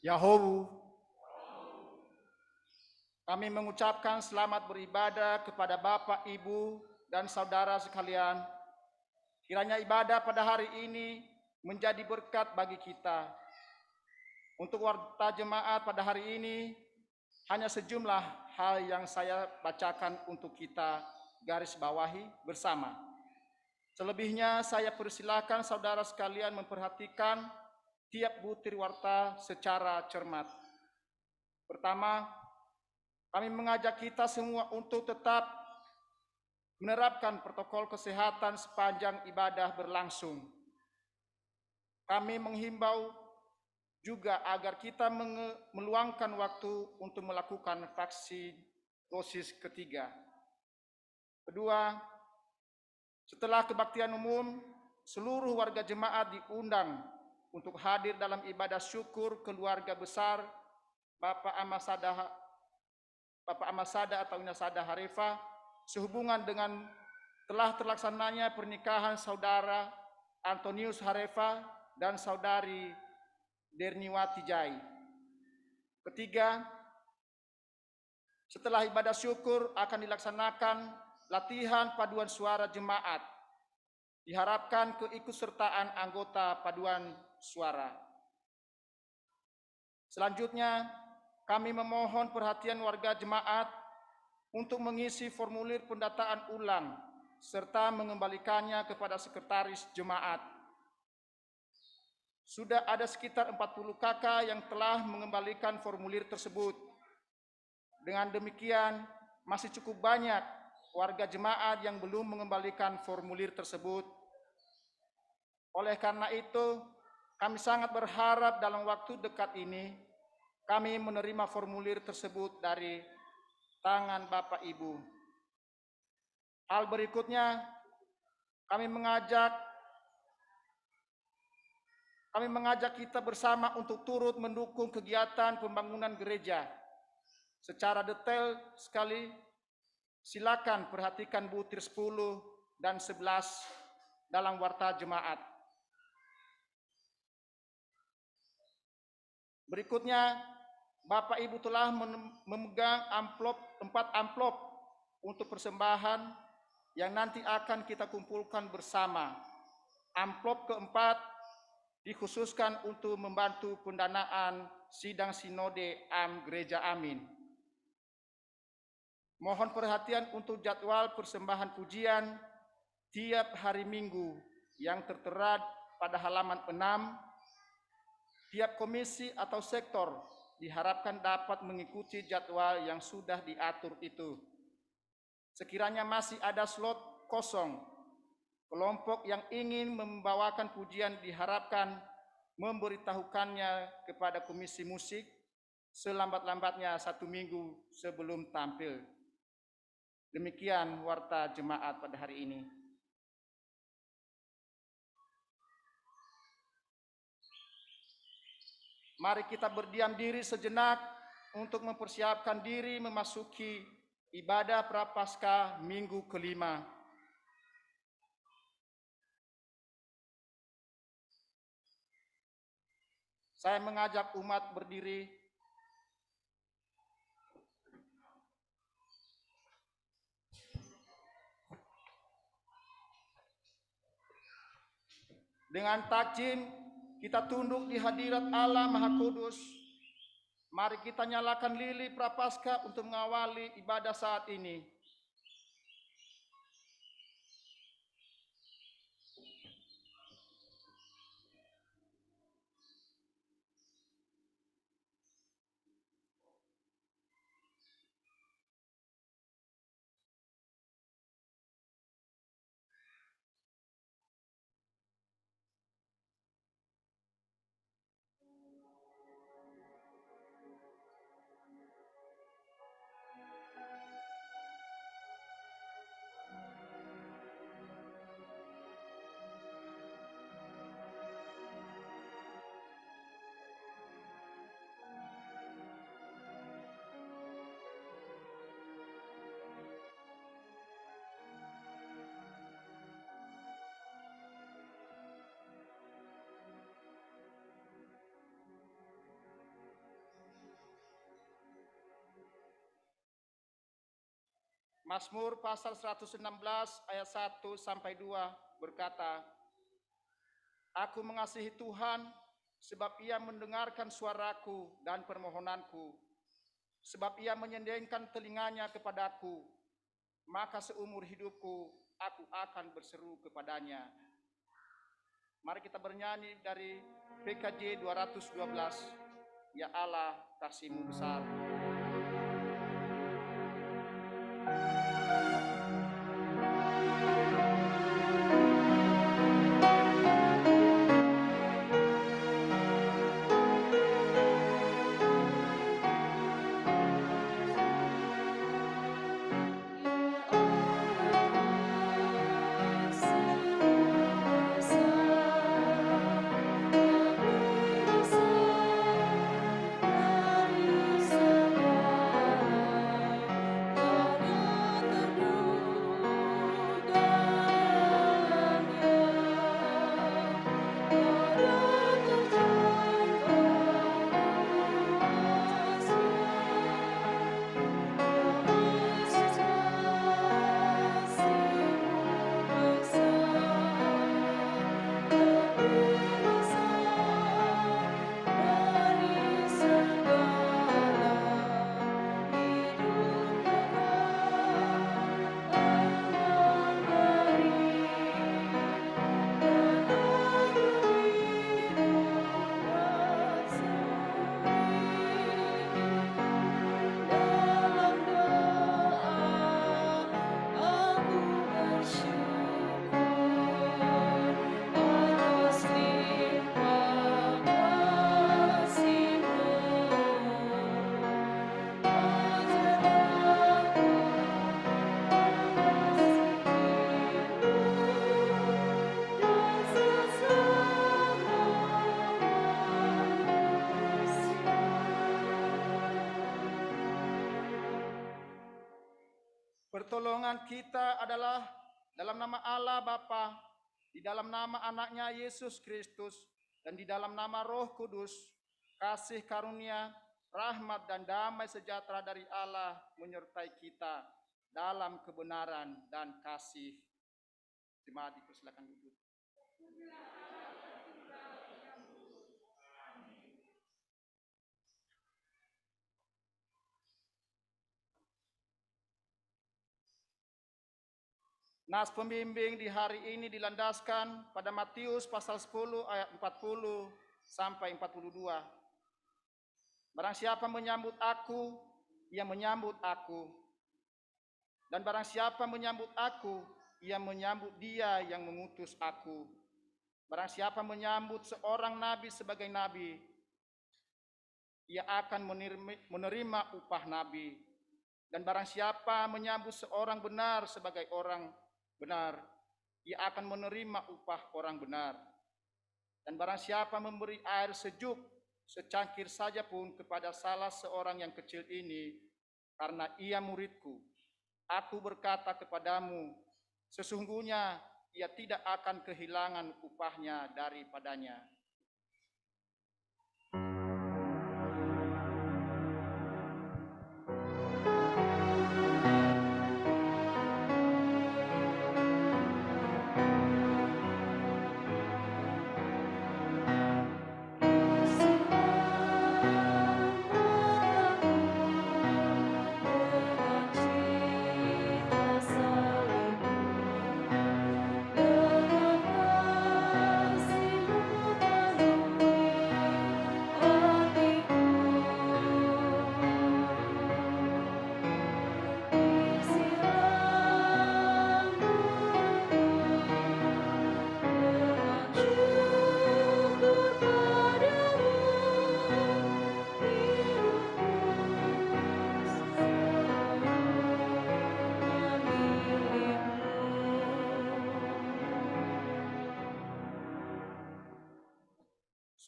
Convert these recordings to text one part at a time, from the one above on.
Yahowu, kami mengucapkan selamat beribadah kepada Bapak, Ibu, dan saudara sekalian. Kiranya ibadah pada hari ini menjadi berkat bagi kita. Untuk warta jemaat pada hari ini, hanya sejumlah hal yang saya bacakan untuk kita garis bawahi bersama. Selebihnya saya persilakan saudara sekalian memperhatikan tiap butir warta secara cermat. Pertama, kami mengajak kita semua untuk tetap menerapkan protokol kesehatan sepanjang ibadah berlangsung. Kami menghimbau juga agar kita meluangkan waktu untuk melakukan vaksin dosis ketiga. Kedua, setelah kebaktian umum, seluruh warga jemaat diundang untuk hadir dalam ibadah syukur keluarga besar Bapak Amasada atau Inasada Harefa sehubungan dengan telah terlaksananya pernikahan saudara Antonius Harefa dan saudari Derniwati Jai. Ketiga, setelah ibadah syukur akan dilaksanakan latihan paduan suara jemaat. Diharapkan keikutsertaan anggota paduan suara. Selanjutnya, kami memohon perhatian warga jemaat untuk mengisi formulir pendataan ulang serta mengembalikannya kepada sekretaris jemaat. Sudah ada sekitar 40 kakak yang telah mengembalikan formulir tersebut. Dengan demikian, masih cukup banyak warga jemaat yang belum mengembalikan formulir tersebut. Oleh karena itu, kami sangat berharap dalam waktu dekat ini, kami menerima formulir tersebut dari tangan Bapak Ibu. Hal berikutnya, kami mengajak kita bersama untuk turut mendukung kegiatan pembangunan gereja. Secara detail sekali, silakan perhatikan butir 10 dan 11 dalam warta jemaat. Berikutnya, Bapak Ibu telah memegang 4 amplop untuk persembahan yang nanti akan kita kumpulkan bersama. Amplop keempat dikhususkan untuk membantu pendanaan sidang sinode Gereja Amin. Mohon perhatian untuk jadwal persembahan pujian tiap hari Minggu yang tertera pada halaman 6. Tiap komisi atau sektor diharapkan dapat mengikuti jadwal yang sudah diatur itu. Sekiranya masih ada slot kosong, kelompok yang ingin membawakan pujian diharapkan memberitahukannya kepada komisi musik selambat-lambatnya 1 minggu sebelum tampil. Demikian warta jemaat pada hari ini. Mari kita berdiam diri sejenak untuk mempersiapkan diri memasuki ibadah Prapaskah minggu kelima. Saya mengajak umat berdiri. Dengan takjim, kita tunduk di hadirat Allah Maha Kudus. Mari kita nyalakan lili Prapaskah untuk mengawali ibadah saat ini. Mazmur pasal 116 ayat 1 sampai 2 berkata, Aku mengasihi Tuhan sebab Ia mendengarkan suaraku dan permohonanku, sebab Ia menyendengkan telinganya kepadaku, maka seumur hidupku aku akan berseru kepadanya. Mari kita bernyanyi dari PKJ 212, Ya Allah kasih-Mu besar. Pertolongan kita adalah dalam nama Allah Bapa, di dalam nama anaknya Yesus Kristus, dan di dalam nama Roh Kudus, kasih karunia, rahmat dan damai sejahtera dari Allah menyertai kita dalam kebenaran dan kasih. Terima kasih, silakan duduk. Nas pembimbing di hari ini dilandaskan pada Matius pasal 10 ayat 40 sampai 42. Barang siapa menyambut aku, ia menyambut aku. Dan barang siapa menyambut aku, ia menyambut dia yang mengutus aku. Barang siapa menyambut seorang nabi sebagai nabi, ia akan menerima upah nabi. Dan barang siapa menyambut seorang benar sebagai orang benar, ia akan menerima upah orang benar. Dan barang siapa memberi air sejuk secangkir saja pun kepada salah seorang yang kecil ini, karena ia muridku, aku berkata kepadamu, sesungguhnya ia tidak akan kehilangan upahnya daripadanya.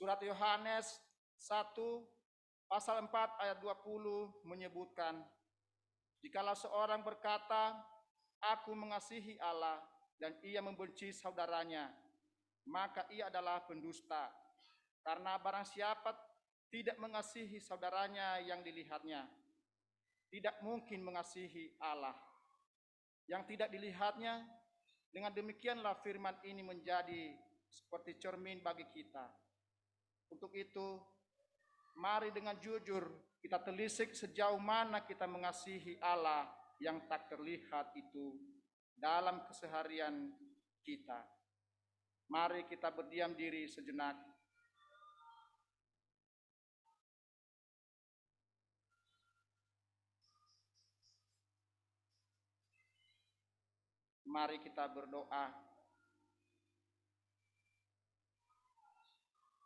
Surat Yohanes 1 pasal 4 ayat 20 menyebutkan, jikalau seorang berkata, aku mengasihi Allah dan ia membenci saudaranya, maka ia adalah pendusta. Karena barang siapa tidak mengasihi saudaranya yang dilihatnya, tidak mungkin mengasihi Allah. yang tidak dilihatnya. Dengan demikianlah firman ini menjadi seperti cermin bagi kita. Untuk itu, mari dengan jujur kita telisik sejauh mana kita mengasihi Allah yang tak terlihat itu dalam keseharian kita. Mari kita berdiam diri sejenak. Mari kita berdoa.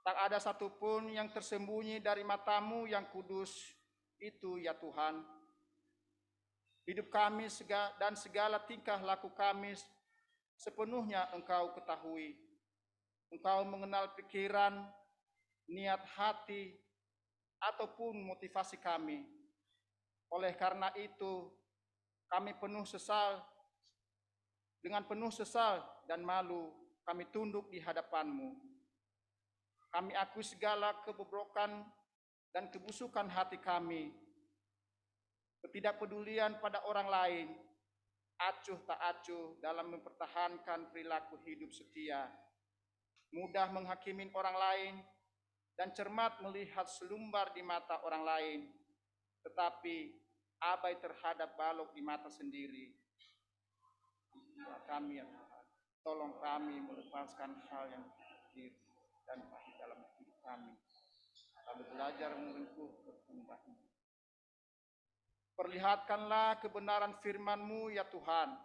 Tak ada satupun yang tersembunyi dari mata-Mu yang kudus itu, ya Tuhan. Hidup kami dan segala tingkah laku kami sepenuhnya Engkau ketahui. Engkau mengenal pikiran, niat hati, ataupun motivasi kami. Oleh karena itu, kami dengan penuh sesal dan malu, kami tunduk di hadapan-Mu. Kami akui segala kebobrokan dan kebusukan hati kami, ketidakpedulian pada orang lain, acuh tak acuh dalam mempertahankan perilaku hidup setia, mudah menghakimi orang lain, dan cermat melihat selumbar di mata orang lain, tetapi abai terhadap balok di mata sendiri. Kami, ya Tuhan, tolong kami melepaskan hal yang kecil dan pahit dalam hidup kami, lalu belajar merengkuh kehendak-Mu. Perlihatkanlah kebenaran firman-Mu, ya Tuhan.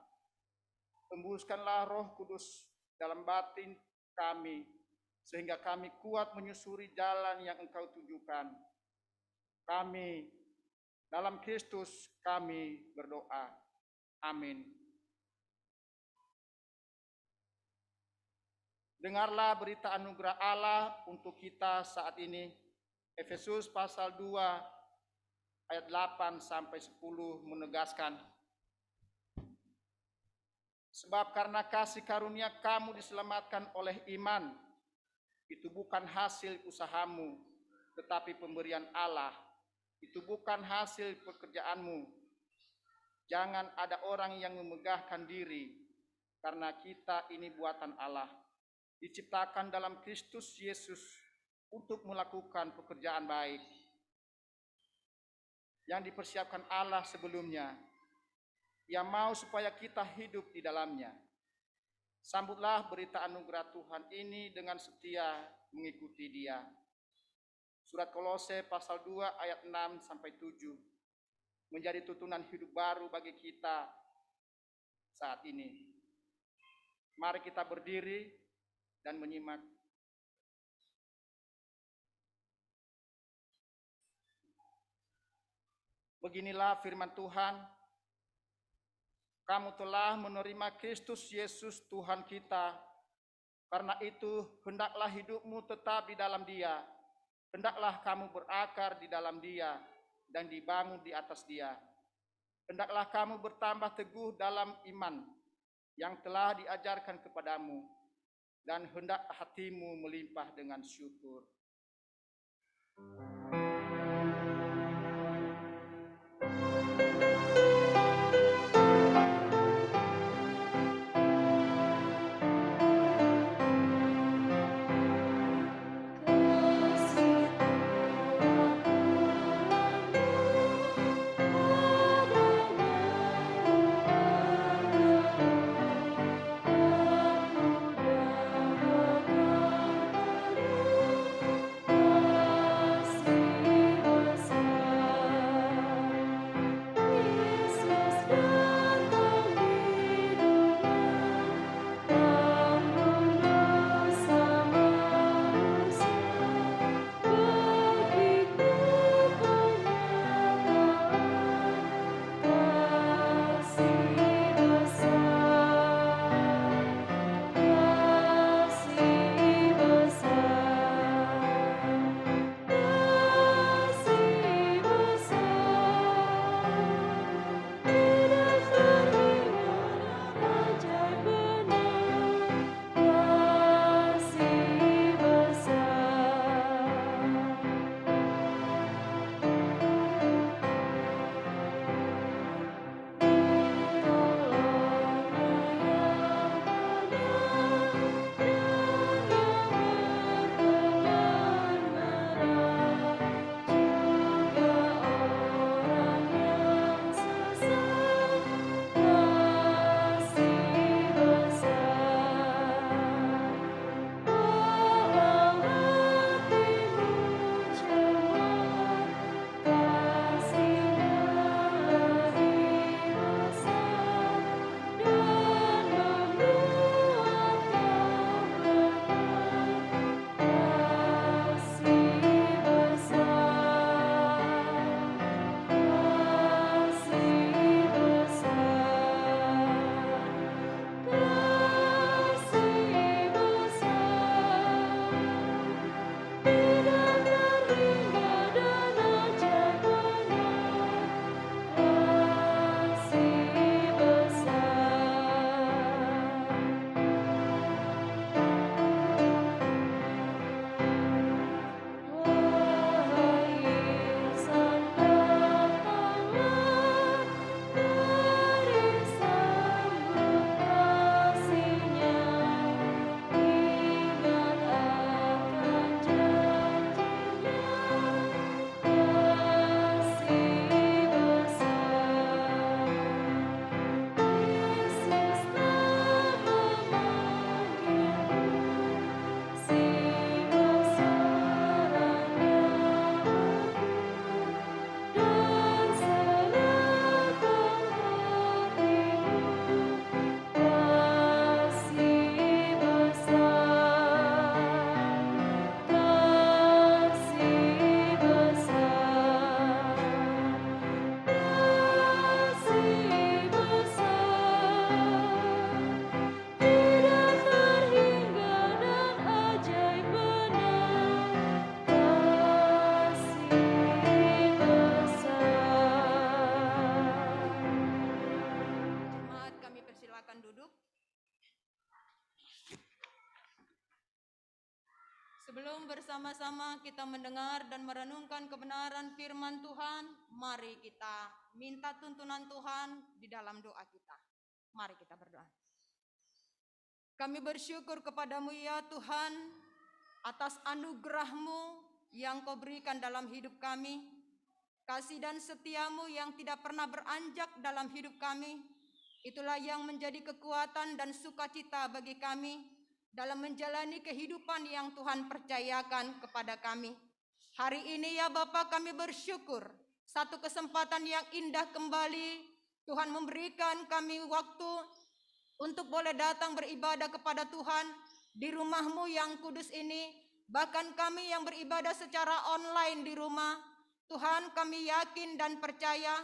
Tembuskanlah Roh Kudus dalam batin kami, sehingga kami kuat menyusuri jalan yang Engkau tunjukkan. Kami dalam Kristus kami berdoa. Amin. Dengarlah berita anugerah Allah untuk kita saat ini. Efesus pasal 2 ayat 8 sampai 10 menegaskan, sebab karena kasih karunia kamu diselamatkan oleh iman. Itu bukan hasil usahamu, tetapi pemberian Allah. Itu bukan hasil pekerjaanmu. Jangan ada orang yang memegahkan diri, karena kita ini buatan Allah, diciptakan dalam Kristus Yesus untuk melakukan pekerjaan baik yang dipersiapkan Allah sebelumnya. Ia mau supaya kita hidup di dalamnya. Sambutlah berita anugerah Tuhan ini dengan setia mengikuti Dia. Surat Kolose pasal 2 ayat 6 sampai 7 menjadi tuntunan hidup baru bagi kita saat ini. Mari kita berdiri dan menyimak. Beginilah firman Tuhan. Kamu telah menerima Kristus Yesus Tuhan kita. Karena itu, hendaklah hidupmu tetap di dalam Dia. Hendaklah kamu berakar di dalam Dia dan dibangun di atas Dia. Hendaklah kamu bertambah teguh dalam iman yang telah diajarkan kepadamu, dan hendak hatimu melimpah dengan syukur. Sebelum bersama-sama kita mendengar dan merenungkan kebenaran firman Tuhan, mari kita minta tuntunan Tuhan di dalam doa kita. Mari kita berdoa. Kami bersyukur kepadamu ya Tuhan, atas anugerah-Mu yang Kau berikan dalam hidup kami, kasih dan setiamu yang tidak pernah beranjak dalam hidup kami. Itulah yang menjadi kekuatan dan sukacita bagi kami dalam menjalani kehidupan yang Tuhan percayakan kepada kami. Hari ini ya Bapa, kami bersyukur satu kesempatan yang indah kembali Tuhan memberikan kami waktu untuk boleh datang beribadah kepada Tuhan di rumah-Mu yang kudus ini. Bahkan kami yang beribadah secara online di rumah, Tuhan, kami yakin dan percaya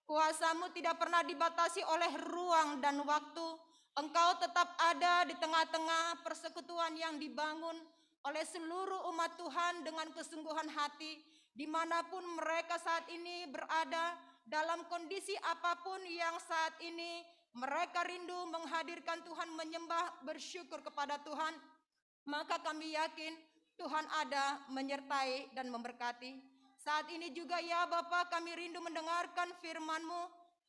kuasa-Mu tidak pernah dibatasi oleh ruang dan waktu. Engkau tetap ada di tengah-tengah persekutuan yang dibangun oleh seluruh umat Tuhan dengan kesungguhan hati, dimanapun mereka saat ini berada, dalam kondisi apapun yang saat ini mereka rindu menghadirkan Tuhan, menyembah, bersyukur kepada Tuhan. Maka kami yakin Tuhan ada menyertai dan memberkati. Saat ini juga ya Bapa, kami rindu mendengarkan firman-Mu,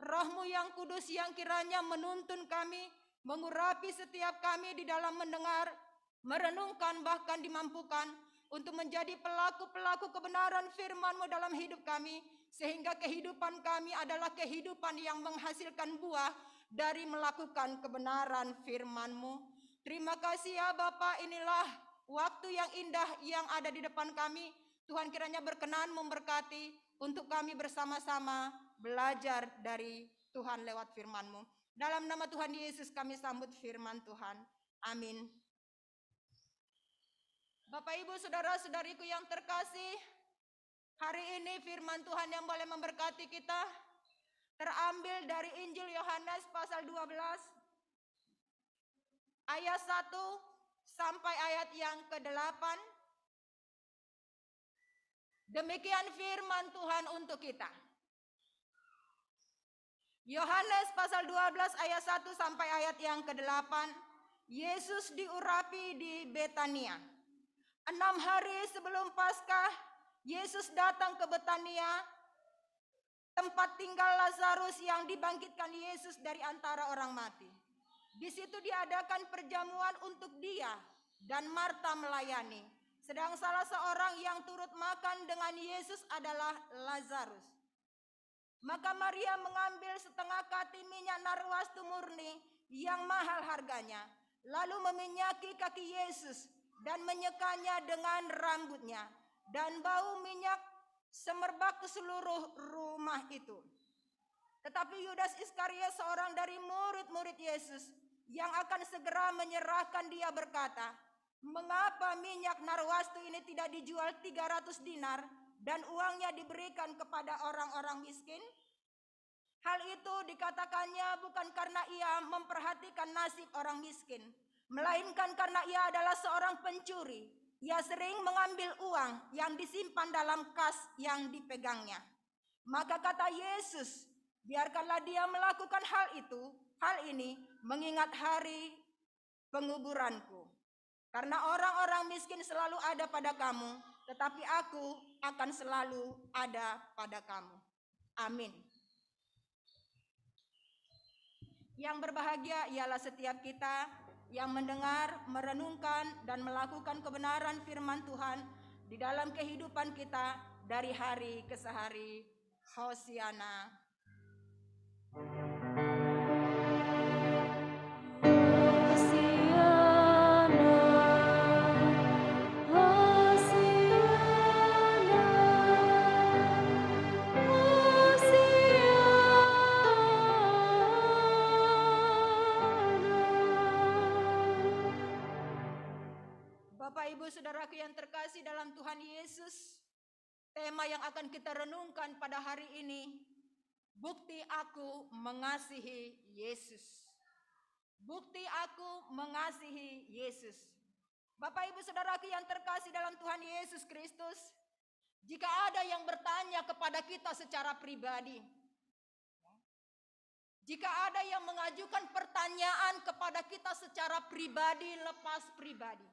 Roh-Mu yang kudus yang kiranya menuntun kami, mengurapi setiap kami di dalam mendengar, merenungkan, bahkan dimampukan untuk menjadi pelaku-pelaku kebenaran firman-Mu dalam hidup kami, sehingga kehidupan kami adalah kehidupan yang menghasilkan buah dari melakukan kebenaran firman-Mu. Terima kasih ya Bapa, inilah waktu yang indah yang ada di depan kami. Tuhan kiranya berkenan memberkati untuk kami bersama-sama belajar dari Tuhan lewat firman-Mu. Dalam nama Tuhan Yesus kami sambut firman Tuhan. Amin. Bapak Ibu saudara-saudariku yang terkasih, hari ini firman Tuhan yang boleh memberkati kita terambil dari Injil Yohanes pasal 12 ayat 1 sampai ayat yang ke-8. Demikian firman Tuhan untuk kita. Yohanes pasal 12 ayat 1 sampai ayat yang ke-8. Yesus diurapi di Betania. 6 hari sebelum Paskah, Yesus datang ke Betania, tempat tinggal Lazarus yang dibangkitkan Yesus dari antara orang mati. Di situ diadakan perjamuan untuk dia dan Marta melayani. Sedang salah seorang yang turut makan dengan Yesus adalah Lazarus. Maka Maria mengambil setengah kati minyak narwastu murni yang mahal harganya, lalu meminyaki kaki Yesus dan menyekanya dengan rambutnya, dan bau minyak semerbak ke seluruh rumah itu. Tetapi Yudas Iskariot, seorang dari murid-murid Yesus yang akan segera menyerahkan dia, berkata, "Mengapa minyak narwastu ini tidak dijual 300 dinar dan uangnya diberikan kepada orang-orang miskin?" Hal itu dikatakannya bukan karena ia memperhatikan nasib orang miskin, melainkan karena ia adalah seorang pencuri. Ia sering mengambil uang yang disimpan dalam kas yang dipegangnya. Maka kata Yesus, "Biarkanlah dia melakukan hal ini mengingat hari penguburanku. Karena orang-orang miskin selalu ada pada kamu, tetapi aku akan selalu ada pada kamu." Amin. Yang berbahagia ialah setiap kita yang mendengar, merenungkan, dan melakukan kebenaran firman Tuhan di dalam kehidupan kita dari hari ke hari. Hosiana. Bapak Ibu saudaraku yang terkasih dalam Tuhan Yesus, tema yang akan kita renungkan pada hari ini, bukti aku mengasihi Yesus. Bukti aku mengasihi Yesus. Bapak Ibu saudaraku yang terkasih dalam Tuhan Yesus Kristus, jika ada yang bertanya kepada kita secara pribadi, jika ada yang mengajukan pertanyaan kepada kita secara pribadi, lepas pribadi,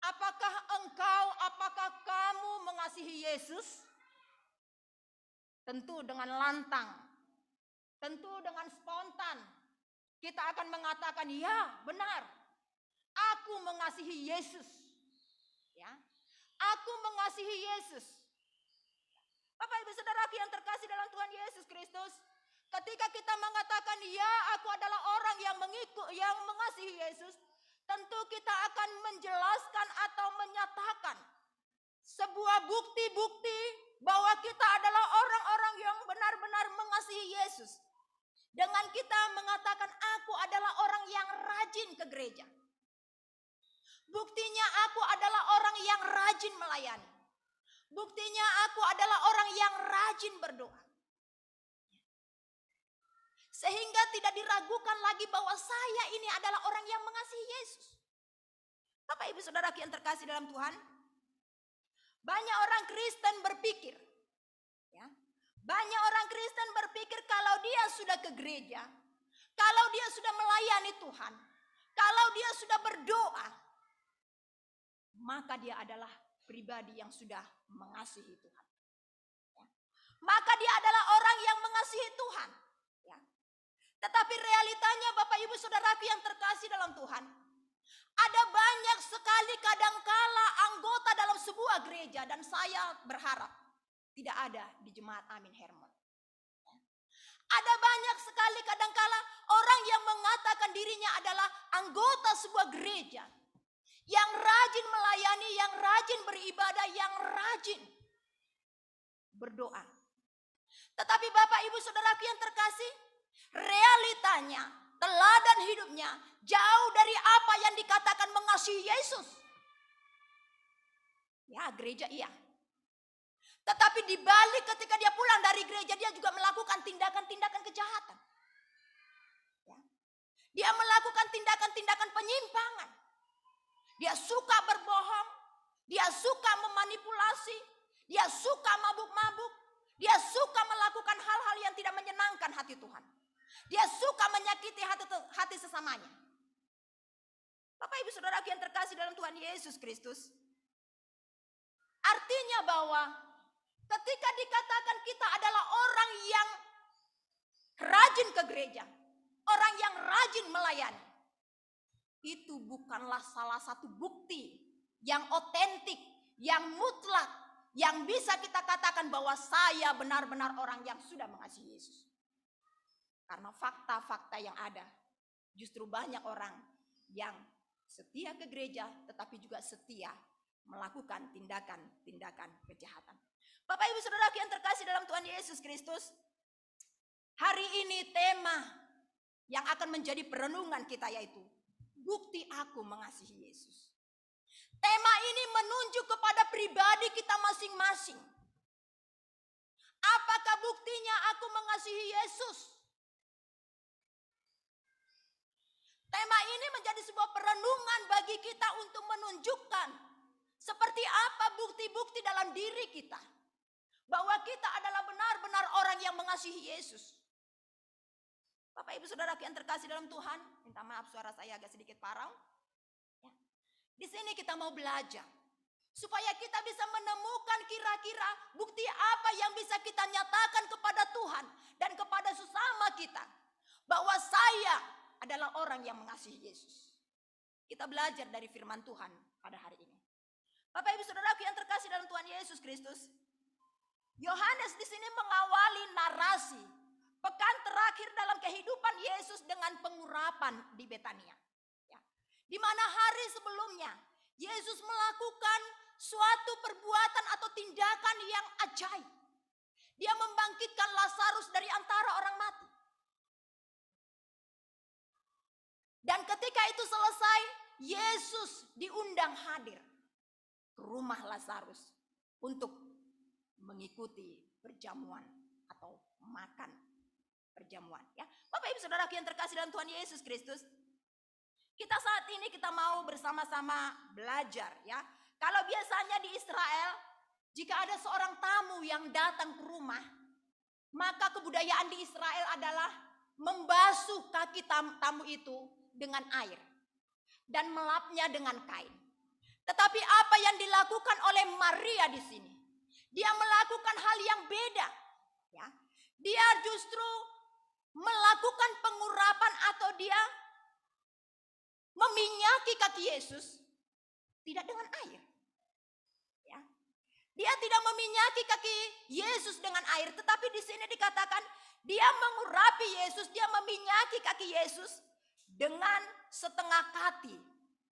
Apakah kamu mengasihi Yesus? Tentu dengan lantang, tentu dengan spontan. Kita akan mengatakan, ya benar, aku mengasihi Yesus. Ya, aku mengasihi Yesus. Bapak Ibu Saudaraku yang terkasih dalam Tuhan Yesus Kristus, ketika kita mengatakan, ya aku adalah orang yang mengasihi Yesus, tentu kita akan menjelaskan atau menyatakan sebuah bukti-bukti bahwa kita adalah orang-orang yang benar-benar mengasihi Yesus. Dengan kita mengatakan aku adalah orang yang rajin ke gereja. Buktinya aku adalah orang yang rajin melayani. Buktinya aku adalah orang yang rajin berdoa. Sehingga tidak diragukan lagi bahwa saya ini adalah orang yang mengasihi Yesus. Bapak Ibu Saudara yang terkasih dalam Tuhan, banyak orang Kristen berpikir, ya, banyak orang Kristen berpikir kalau dia sudah ke gereja, kalau dia sudah melayani Tuhan, kalau dia sudah berdoa, maka dia adalah pribadi yang sudah mengasihi Tuhan. Ya. Maka dia adalah orang yang mengasihi Tuhan. Ya. Tetapi realitanya Bapak Ibu Saudaraku yang terkasih dalam Tuhan, ada banyak sekali kadangkala anggota dalam sebuah gereja, dan saya berharap tidak ada di Jemaat Amin Hermon. Ada banyak sekali kadangkala orang yang mengatakan dirinya adalah anggota sebuah gereja, yang rajin melayani, yang rajin beribadah, yang rajin berdoa. Tetapi Bapak Ibu Saudaraku yang terkasih, realitanya, teladan hidupnya jauh dari apa yang dikatakan mengasihi Yesus. Ya, gereja iya. Tetapi di balik ketika dia pulang dari gereja, dia juga melakukan tindakan-tindakan kejahatan. Ya. Dia melakukan tindakan-tindakan penyimpangan. Dia suka berbohong, dia suka memanipulasi, dia suka mabuk-mabuk, dia suka melakukan hal-hal yang tidak menyenangkan hati Tuhan. Dia suka menyakiti hati sesamanya. Bapak Ibu Saudara yang terkasih dalam Tuhan Yesus Kristus, artinya bahwa ketika dikatakan kita adalah orang yang rajin ke gereja, orang yang rajin melayani, itu bukanlah salah satu bukti yang otentik, yang mutlak, yang bisa kita katakan bahwa saya benar-benar orang yang sudah mengasihi Yesus. Karena fakta-fakta yang ada, justru banyak orang yang setia ke gereja tetapi juga setia melakukan tindakan-tindakan kejahatan. Bapak Ibu Saudara yang terkasih dalam Tuhan Yesus Kristus, hari ini tema yang akan menjadi perenungan kita yaitu bukti aku mengasihi Yesus. Tema ini menunjuk kepada pribadi kita masing-masing. Apakah buktinya aku mengasihi Yesus? Tema ini menjadi sebuah perenungan bagi kita untuk menunjukkan seperti apa bukti-bukti dalam diri kita bahwa kita adalah benar-benar orang yang mengasihi Yesus. Bapak Ibu Saudara yang terkasih dalam Tuhan, minta maaf suara saya agak sedikit parau. Ya. Di sini kita mau belajar supaya kita bisa menemukan kira-kira bukti apa yang bisa kita nyatakan kepada Tuhan dan kepada sesama kita bahwa saya adalah orang yang mengasihi Yesus. Kita belajar dari firman Tuhan pada hari ini. Bapak Ibu Saudara yang terkasih dalam Tuhan Yesus Kristus, Yohanes di sini mengawali narasi pekan terakhir dalam kehidupan Yesus dengan pengurapan di Betania. Ya. Di mana hari sebelumnya Yesus melakukan suatu perbuatan atau tindakan yang ajaib. Dia membangkitkan Lazarus dari antara orang mati. Dan ketika itu selesai, Yesus diundang hadir ke rumah Lazarus untuk mengikuti perjamuan atau makan perjamuan. Ya, Bapak Ibu Saudara yang terkasih dalam Tuhan Yesus Kristus, kita saat ini kita mau bersama-sama belajar. Ya, kalau biasanya di Israel, jika ada seorang tamu yang datang ke rumah, maka kebudayaan di Israel adalah membasuh kaki tamu itu dengan air dan melapnya dengan kain. Tetapi apa yang dilakukan oleh Maria di sini? Dia melakukan hal yang beda. Ya. Dia justru melakukan pengurapan atau dia meminyaki kaki Yesus tidak dengan air. Ya. Dia tidak meminyaki kaki Yesus dengan air, tetapi di sini dikatakan dia mengurapi Yesus, dia meminyaki kaki Yesus dengan setengah kati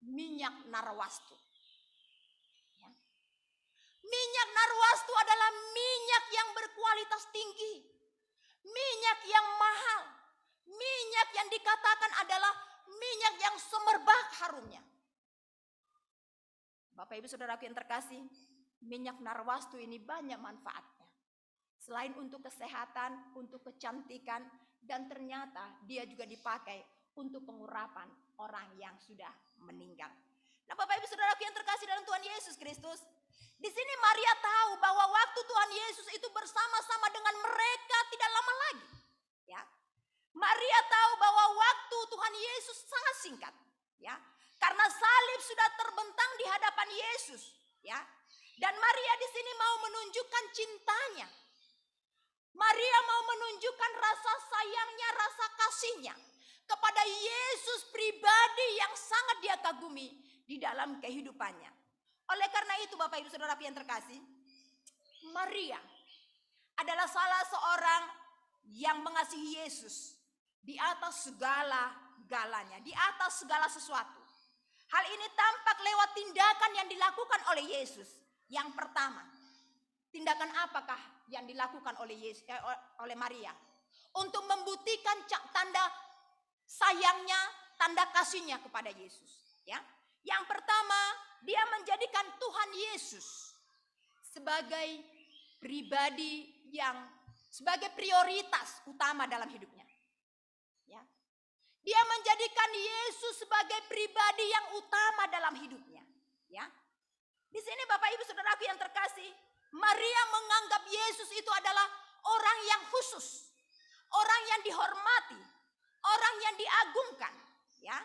minyak narwastu. Ya. Minyak narwastu adalah minyak yang berkualitas tinggi, minyak yang mahal, minyak yang dikatakan adalah minyak yang semerbak harumnya. Bapak Ibu Saudaraku yang terkasih, minyak narwastu ini banyak manfaatnya. Selain untuk kesehatan, untuk kecantikan, dan ternyata dia juga dipakai untuk pengurapan orang yang sudah meninggal. Nah, Bapak Ibu Saudaraku yang terkasih dalam Tuhan Yesus Kristus, di sini Maria tahu bahwa waktu Tuhan Yesus itu bersama-sama dengan mereka tidak lama lagi. Ya, Maria tahu bahwa waktu Tuhan Yesus sangat singkat. Ya, karena salib sudah terbentang di hadapan Yesus. Ya, dan Maria di sini mau menunjukkan cintanya. Maria mau menunjukkan rasa sayangnya, rasa kasihnya kepada Yesus pribadi yang sangat dia kagumi di dalam kehidupannya. Oleh karena itu Bapak Ibu Saudara yang terkasih, Maria adalah salah seorang yang mengasihi Yesus di atas segala-galanya, di atas segala sesuatu. Hal ini tampak lewat tindakan yang dilakukan oleh Yesus. Yang pertama, tindakan apakah yang dilakukan oleh Maria untuk membuktikan tanda sayangnya, tanda kasihnya kepada Yesus? Ya, yang pertama, dia menjadikan Tuhan Yesus sebagai pribadi yang sebagai prioritas utama dalam hidupnya. Ya, dia menjadikan Yesus sebagai pribadi yang utama dalam hidupnya. Ya, di sini Bapak Ibu Saudaraku yang terkasih, Maria menganggap Yesus itu adalah orang yang khusus, orang yang dihormati, orang yang diagungkan. Ya,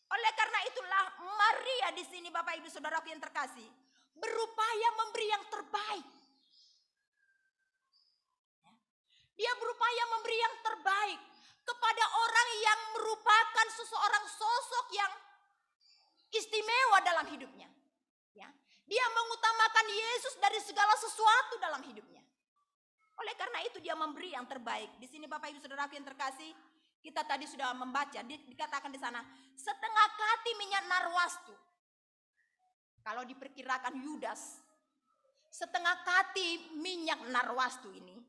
oleh karena itulah Maria di sini Bapak Ibu Saudaraku yang terkasih berupaya memberi yang terbaik. Dia berupaya memberi yang terbaik kepada orang yang merupakan seseorang sosok yang istimewa dalam hidupnya. Ya, dia mengutamakan Yesus dari segala sesuatu dalam hidupnya. Oleh karena itu dia memberi yang terbaik. Di sini Bapak Ibu Saudaraku yang terkasih, kita tadi sudah membaca, dikatakan di sana setengah kati minyak narwastu. Kalau diperkirakan Yudas, setengah kati minyak narwastu ini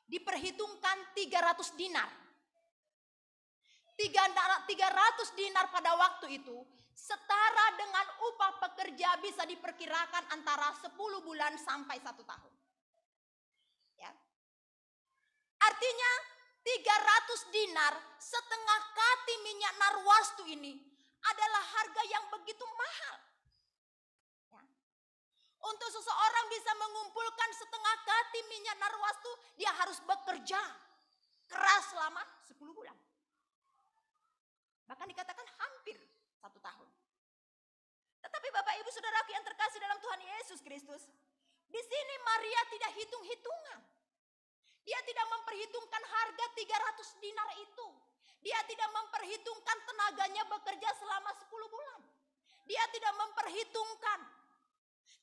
diperhitungkan 300 dinar. 300 dinar pada waktu itu setara dengan upah pekerja bisa diperkirakan antara 10 bulan sampai 1 tahun. Ya. Artinya 300 dinar setengah kati minyak narwastu ini adalah harga yang begitu mahal. Ya. Untuk seseorang bisa mengumpulkan setengah kati minyak narwastu, dia harus bekerja keras selama 10 bulan. Bahkan dikatakan hampir 1 tahun. Tetapi Bapak Ibu Saudaraku yang terkasih dalam Tuhan Yesus Kristus, di sini Maria tidak hitung-hitungan. Dia tidak memperhitungkan harga 300 dinar itu. Dia tidak memperhitungkan tenaganya bekerja selama 10 bulan. Dia tidak memperhitungkan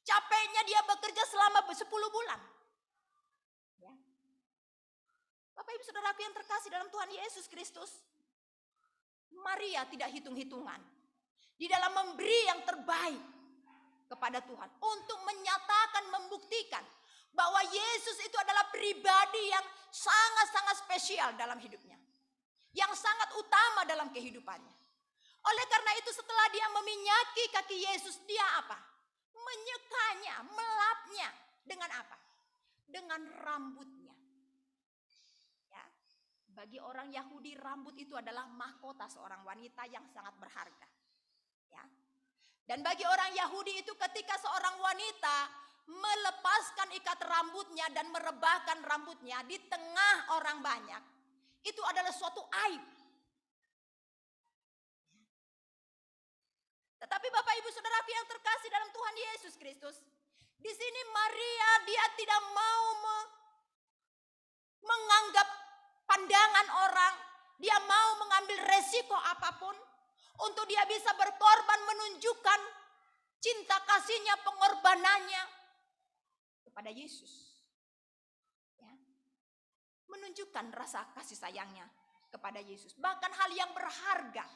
capeknya dia bekerja selama 10 bulan. Ya. Bapak Ibu Saudaraku yang terkasih dalam Tuhan Yesus Kristus, Maria tidak hitung-hitungan di dalam memberi yang terbaik kepada Tuhan untuk menyatakan, membuktikan bahwa Yesus itu adalah pribadi yang sangat-sangat spesial dalam hidupnya, yang sangat utama dalam kehidupannya. Oleh karena itu setelah dia meminyaki kaki Yesus, dia apa? Menyekanya, melapnya dengan apa? Dengan rambutnya. Ya. Bagi orang Yahudi rambut itu adalah mahkota seorang wanita yang sangat berharga. Ya. Dan bagi orang Yahudi itu ketika seorang wanita melepaskan ikat rambutnya dan merebahkan rambutnya di tengah orang banyak, itu adalah suatu aib. Tetapi Bapak Ibu Saudaraku yang terkasih dalam Tuhan Yesus Kristus, di sini Maria dia tidak mau menganggap pandangan orang, dia mau mengambil resiko apapun untuk dia bisa berkorban, menunjukkan cinta kasihnya, pengorbanannya kepada Yesus. Ya. Menunjukkan rasa kasih sayangnya kepada Yesus. Bahkan hal yang berharga,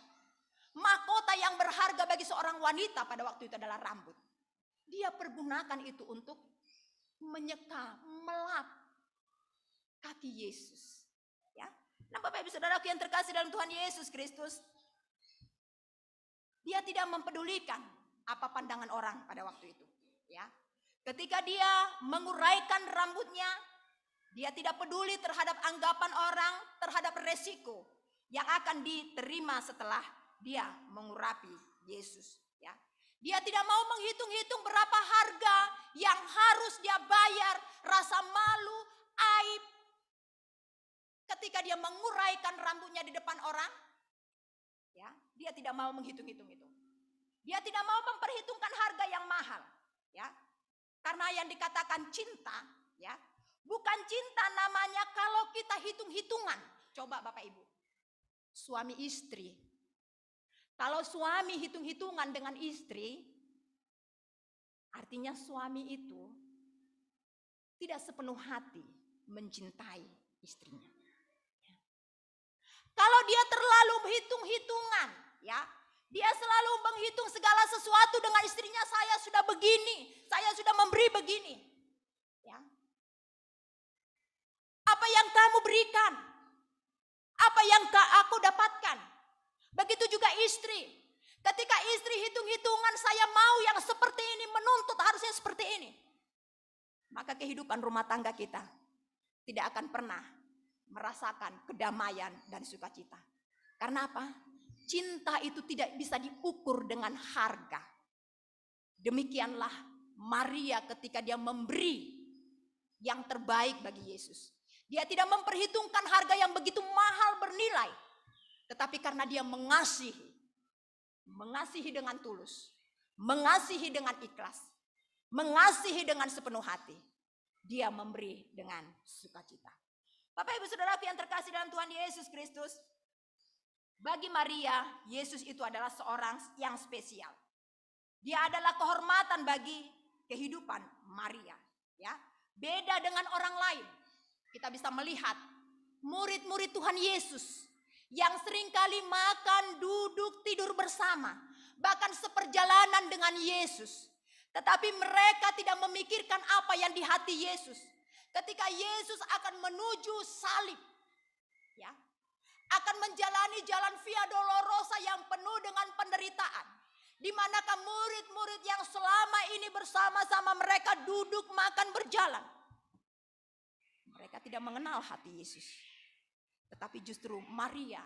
mahkota yang berharga bagi seorang wanita pada waktu itu adalah rambut. Dia pergunakan itu untuk menyeka, melap kaki Yesus. Ya. Nah Bapak Ibu Saudaraku yang terkasih dalam Tuhan Yesus Kristus, dia tidak mempedulikan apa pandangan orang pada waktu itu. Ya. Ketika dia menguraikan rambutnya, dia tidak peduli terhadap anggapan orang, terhadap resiko yang akan diterima setelah dia mengurapi Yesus. Ya. Dia tidak mau menghitung-hitung berapa harga yang harus dia bayar, rasa malu, aib. Ketika dia menguraikan rambutnya di depan orang, ya, dia tidak mau menghitung-hitung itu. Dia tidak mau memperhitungkan harga yang mahal. Ya. Karena yang dikatakan cinta, ya, bukan cinta namanya kalau kita hitung-hitungan. Coba Bapak Ibu, suami istri. Kalau suami hitung-hitungan dengan istri, artinya suami itu tidak sepenuh hati mencintai istrinya. Kalau dia terlalu hitung-hitungan, ya, dia selalu menghitung segala sesuatu dengan istrinya, saya sudah begini, saya sudah memberi begini. Ya. Apa yang kamu berikan? Apa yang aku dapatkan? Begitu juga istri. Ketika istri hitung-hitungan, saya mau yang seperti ini, menuntut harusnya seperti ini. Maka kehidupan rumah tangga kita tidak akan pernah merasakan kedamaian dan sukacita. Karena apa? Cinta itu tidak bisa diukur dengan harga. Demikianlah Maria ketika dia memberi yang terbaik bagi Yesus. Dia tidak memperhitungkan harga yang begitu mahal bernilai. Tetapi karena dia mengasihi dengan tulus, mengasihi dengan ikhlas, mengasihi dengan sepenuh hati, dia memberi dengan sukacita. Bapak Ibu Saudaraku yang terkasih dalam Tuhan Yesus Kristus, bagi Maria, Yesus itu adalah seorang yang spesial. Dia adalah kehormatan bagi kehidupan Maria. Ya, beda dengan orang lain. Kita bisa melihat murid-murid Tuhan Yesus yang seringkali makan, duduk, tidur bersama. Bahkan seperjalanan dengan Yesus. Tetapi mereka tidak memikirkan apa yang di hati Yesus. Ketika Yesus akan menuju salib. Ya, akan menjalani jalan Via Dolorosa yang penuh dengan penderitaan. Di manakah murid-murid yang selama ini bersama-sama mereka duduk, makan, berjalan. Mereka tidak mengenal hati Yesus. Tetapi justru Maria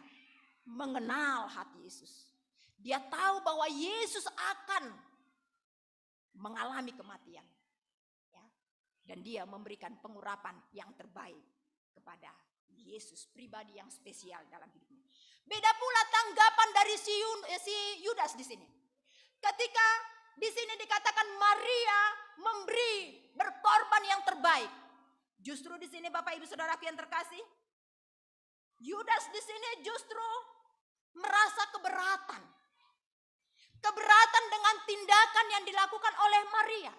mengenal hati Yesus. Dia tahu bahwa Yesus akan mengalami kematian. Ya. Dan dia memberikan pengurapan yang terbaik kepada Yesus, pribadi yang spesial dalam hidupnya. Beda pula tanggapan dari si Yudas di sini. Ketika di sini dikatakan Maria memberi, berkorban yang terbaik. Justru di sini Bapak Ibu Saudaraku yang terkasih, Yudas di sini justru merasa keberatan. Keberatan dengan tindakan yang dilakukan oleh Maria.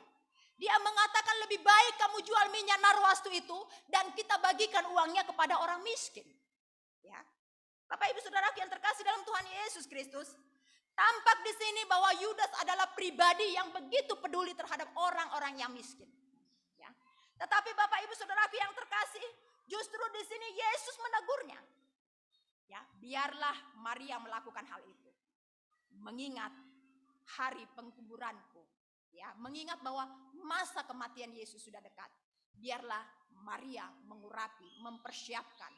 Dia mengatakan lebih baik kamu jual minyak narwastu itu dan kita bagikan uangnya kepada orang miskin. Ya. Bapak Ibu Saudaraku yang terkasih dalam Tuhan Yesus Kristus, tampak di sini bahwa Yudas adalah pribadi yang begitu peduli terhadap orang-orang yang miskin. Ya. Tetapi Bapak Ibu Saudaraku yang terkasih, justru di sini Yesus menegurnya. Ya, biarlah Maria melakukan hal itu. Mengingat hari pengkuburanku. Ya, mengingat bahwa masa kematian Yesus sudah dekat. Biarlah Maria mengurapi, mempersiapkan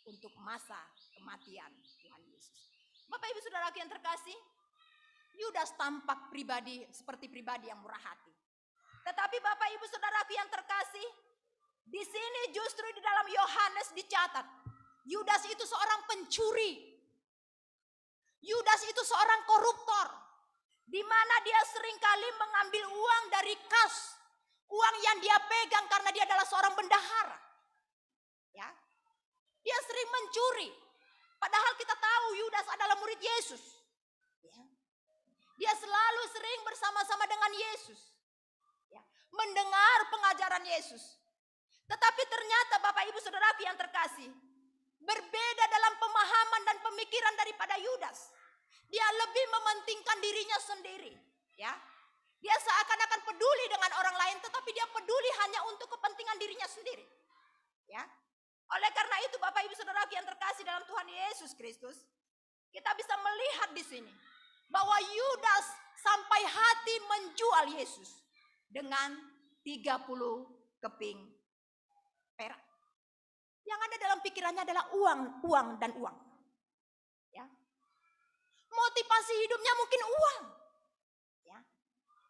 untuk masa kematian Tuhan Yesus. Bapak Ibu Saudaraku yang terkasih, Yudas tampak pribadi seperti pribadi yang murah hati. Tetapi Bapak Ibu Saudaraku yang terkasih, di sini justru di dalam Yohanes dicatat, Yudas itu seorang pencuri. Yudas itu seorang koruptor. di mana dia seringkali mengambil uang dari kas, uang yang dia pegang karena dia adalah seorang bendahara. Ya, dia sering mencuri. Padahal kita tahu Yudas adalah murid Yesus. Ya. Dia selalu sering bersama-sama dengan Yesus. Ya. Mendengar pengajaran Yesus. Tetapi ternyata Bapak Ibu Saudaraku yang terkasih, berbeda dalam pemahaman dan pemikiran daripada Yudas. Dia lebih mementingkan dirinya sendiri. Ya. Dia seakan-akan peduli dengan orang lain, tetapi dia peduli hanya untuk kepentingan dirinya sendiri. Ya. Oleh karena itu Bapak Ibu Saudaraku yang terkasih dalam Tuhan Yesus Kristus, kita bisa melihat di sini bahwa Yudas sampai hati menjual Yesus dengan 30 keping perak. Yang ada dalam pikirannya adalah uang, uang dan uang. Ya. Motivasi hidupnya mungkin uang. Ya.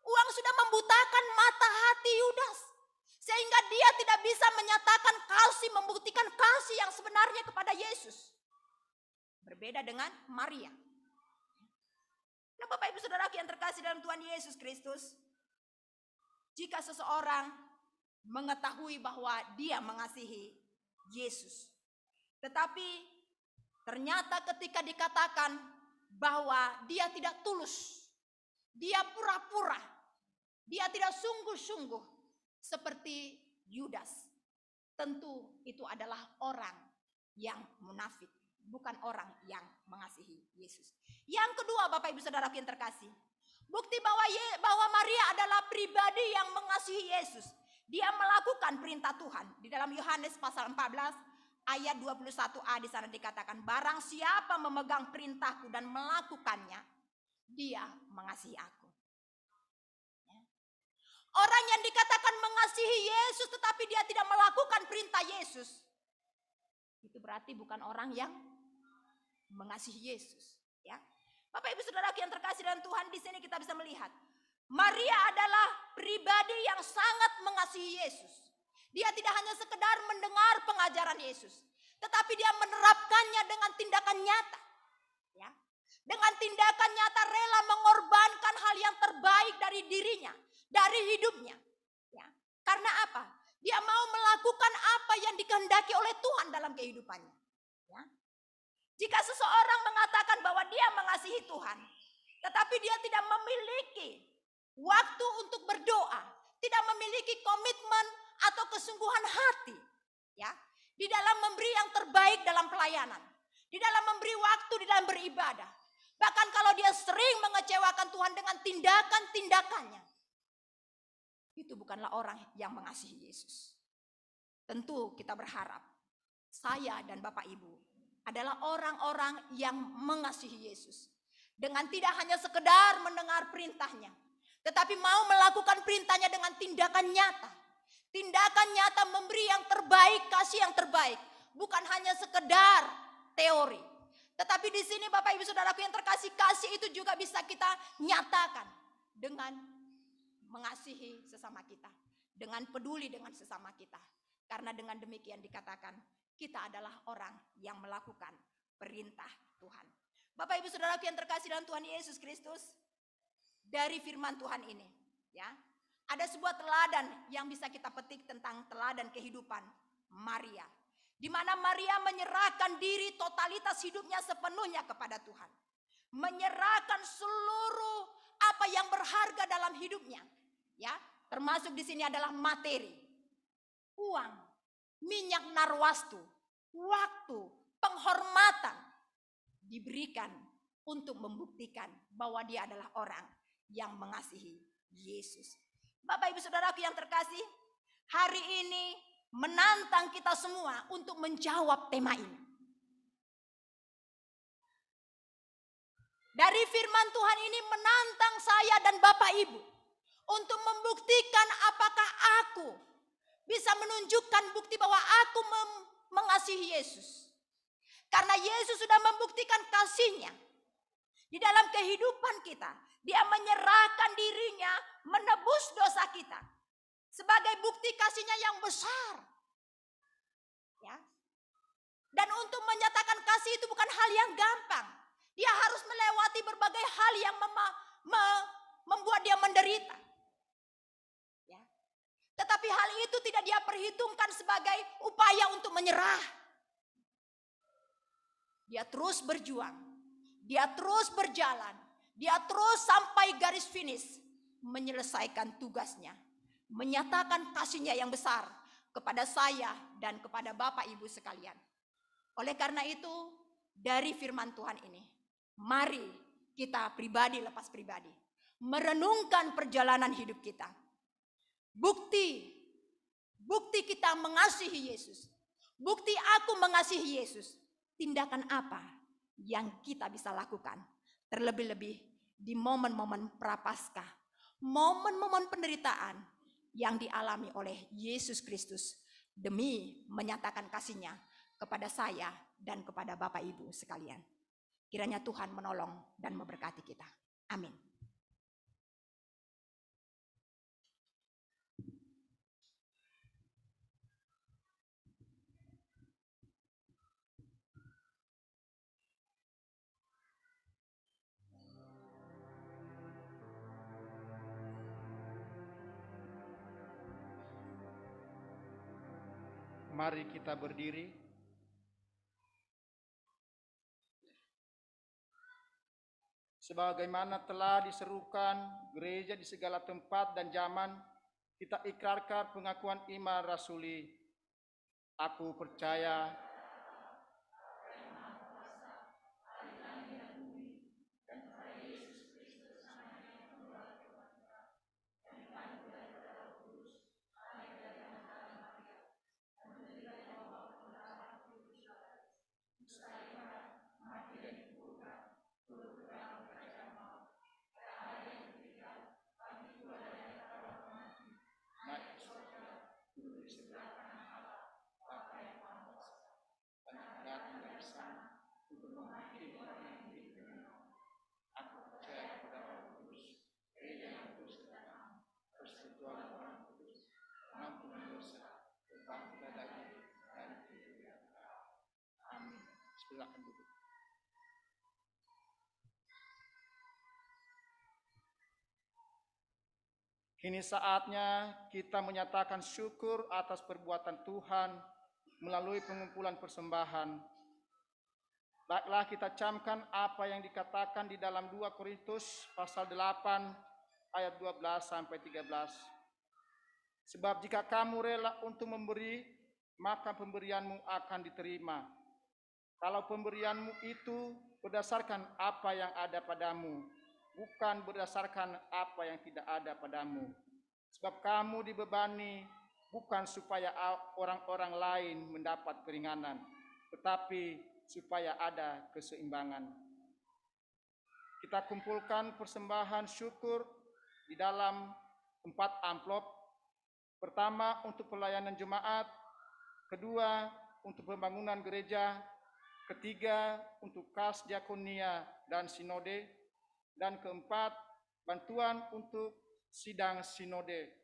Uang sudah membutakan mata hati Yudas. Sehingga dia tidak bisa menyatakan kasih, membuktikan kasih yang sebenarnya kepada Yesus. Berbeda dengan Maria. Nah Bapak Ibu Saudaraku yang terkasih dalam Tuhan Yesus Kristus. Jika seseorang mengetahui bahwa dia mengasihi Yesus. Tetapi ternyata ketika dikatakan bahwa dia tidak tulus. Dia pura-pura. Dia tidak sungguh-sungguh. Seperti Yudas, tentu itu adalah orang yang munafik, bukan orang yang mengasihi Yesus. Yang kedua Bapak Ibu Saudara yang terkasih, bukti bahwa Maria adalah pribadi yang mengasihi Yesus. Dia melakukan perintah Tuhan. Di dalam Yohanes pasal 14 ayat 21a di sana dikatakan, barang siapa memegang perintahku dan melakukannya, dia mengasihi aku. Orang yang dikatakan mengasihi Yesus tetapi dia tidak melakukan perintah Yesus, itu berarti bukan orang yang mengasihi Yesus. Ya, Bapak Ibu Saudara yang terkasih dalam Tuhan, di sini kita bisa melihat Maria adalah pribadi yang sangat mengasihi Yesus. Dia tidak hanya sekedar mendengar pengajaran Yesus, tetapi dia menerapkannya dengan tindakan nyata. Ya, dengan tindakan nyata rela mengorbankan hal yang terbaik dari dirinya, dari hidupnya. Ya. Karena apa? Dia mau melakukan apa yang dikehendaki oleh Tuhan dalam kehidupannya. Ya. Jika seseorang mengatakan bahwa dia mengasihi Tuhan, tetapi dia tidak memiliki waktu untuk berdoa, tidak memiliki komitmen atau kesungguhan hati, ya, di dalam memberi yang terbaik dalam pelayanan, di dalam memberi waktu di dalam beribadah, bahkan kalau dia sering mengecewakan Tuhan dengan tindakan-tindakannya, itu bukanlah orang yang mengasihi Yesus. Tentu kita berharap saya dan Bapak Ibu adalah orang-orang yang mengasihi Yesus. Dengan tidak hanya sekedar mendengar perintahnya, tetapi mau melakukan perintahnya dengan tindakan nyata. Tindakan nyata memberi yang terbaik, kasih yang terbaik. Bukan hanya sekedar teori. Tetapi di sini Bapak Ibu Saudaraku yang terkasih, kasih itu juga bisa kita nyatakan dengan mengasihi sesama kita, dengan peduli dengan sesama kita. Karena dengan demikian dikatakan kita adalah orang yang melakukan perintah Tuhan. Bapak Ibu Saudaraku yang terkasih dalam Tuhan Yesus Kristus, dari firman Tuhan ini, ya, ada sebuah teladan yang bisa kita petik tentang teladan kehidupan Maria, di mana Maria menyerahkan diri totalitas hidupnya sepenuhnya kepada Tuhan, menyerahkan seluruh apa yang berharga dalam hidupnya. Ya, termasuk di sini adalah materi, uang, minyak narwastu, waktu, penghormatan diberikan untuk membuktikan bahwa dia adalah orang yang mengasihi Yesus. Bapak Ibu Saudaraku yang terkasih, hari ini menantang kita semua untuk menjawab tema ini. Dari firman Tuhan ini menantang saya dan Bapak Ibu untuk membuktikan apakah aku bisa menunjukkan bukti bahwa aku mengasihi Yesus. Karena Yesus sudah membuktikan kasih-Nya di dalam kehidupan kita. Dia menyerahkan dirinya menebus dosa kita sebagai bukti kasih-Nya yang besar. Ya. Dan untuk menyatakan kasih itu bukan hal yang gampang. Dia harus melewati berbagai hal yang membuat dia menderita. Ya. Tetapi hal itu tidak dia perhitungkan sebagai upaya untuk menyerah. Dia terus berjuang, dia terus berjalan, dia terus sampai garis finish, menyelesaikan tugasnya, menyatakan kasihnya yang besar kepada saya dan kepada Bapak Ibu sekalian. Oleh karena itu, dari firman Tuhan ini, mari kita pribadi lepas pribadi merenungkan perjalanan hidup kita. Bukti kita mengasihi Yesus, bukti aku mengasihi Yesus. Tindakan apa yang kita bisa lakukan? Terlebih-lebih di momen-momen prapaskah, momen-momen penderitaan yang dialami oleh Yesus Kristus demi menyatakan kasihnya kepada saya dan kepada Bapak Ibu sekalian. Kiranya Tuhan menolong dan memberkati kita. Amin. Mari kita berdiri. Sebagaimana telah diserukan gereja di segala tempat dan zaman, kita ikrarkan pengakuan iman rasuli. Aku percaya silakan duduk. Kini saatnya kita menyatakan syukur atas perbuatan Tuhan melalui pengumpulan persembahan. Baiklah kita camkan apa yang dikatakan di dalam 2 Korintus pasal 8 ayat 12 sampai 13. Sebab jika kamu rela untuk memberi, maka pemberianmu akan diterima. Kalau pemberianmu itu berdasarkan apa yang ada padamu, bukan berdasarkan apa yang tidak ada padamu. Sebab kamu dibebani bukan supaya orang-orang lain mendapat keringanan, tetapi supaya ada keseimbangan. Kita kumpulkan persembahan syukur di dalam 4 amplop. Pertama untuk pelayanan jemaat, kedua untuk pembangunan gereja, ketiga untuk kas diakonia dan sinode, dan keempat bantuan untuk sidang sinode.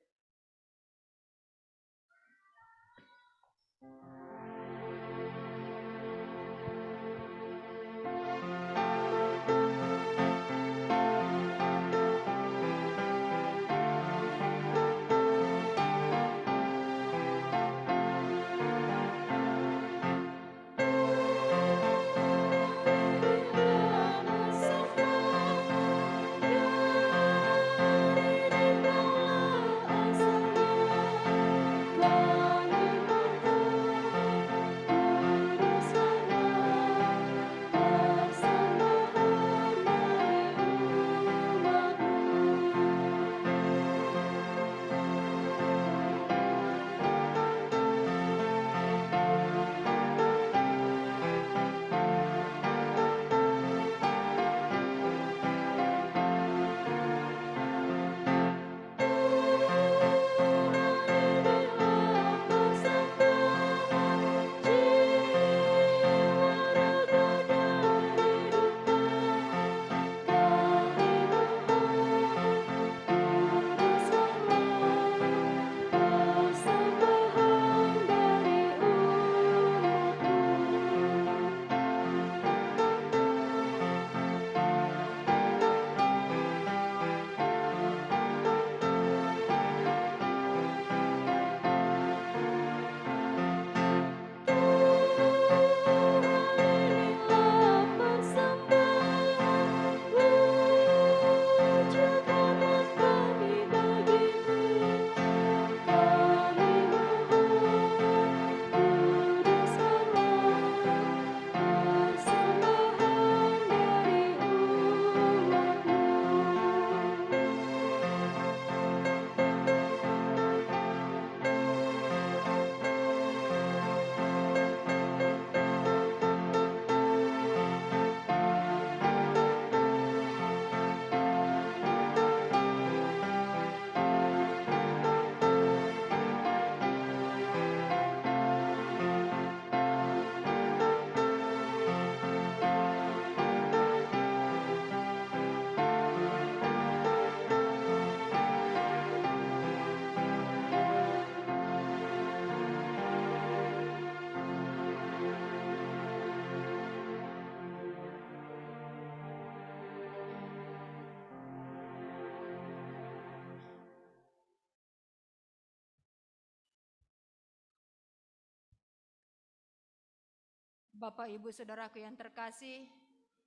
Bapak, Ibu, Saudaraku yang terkasih,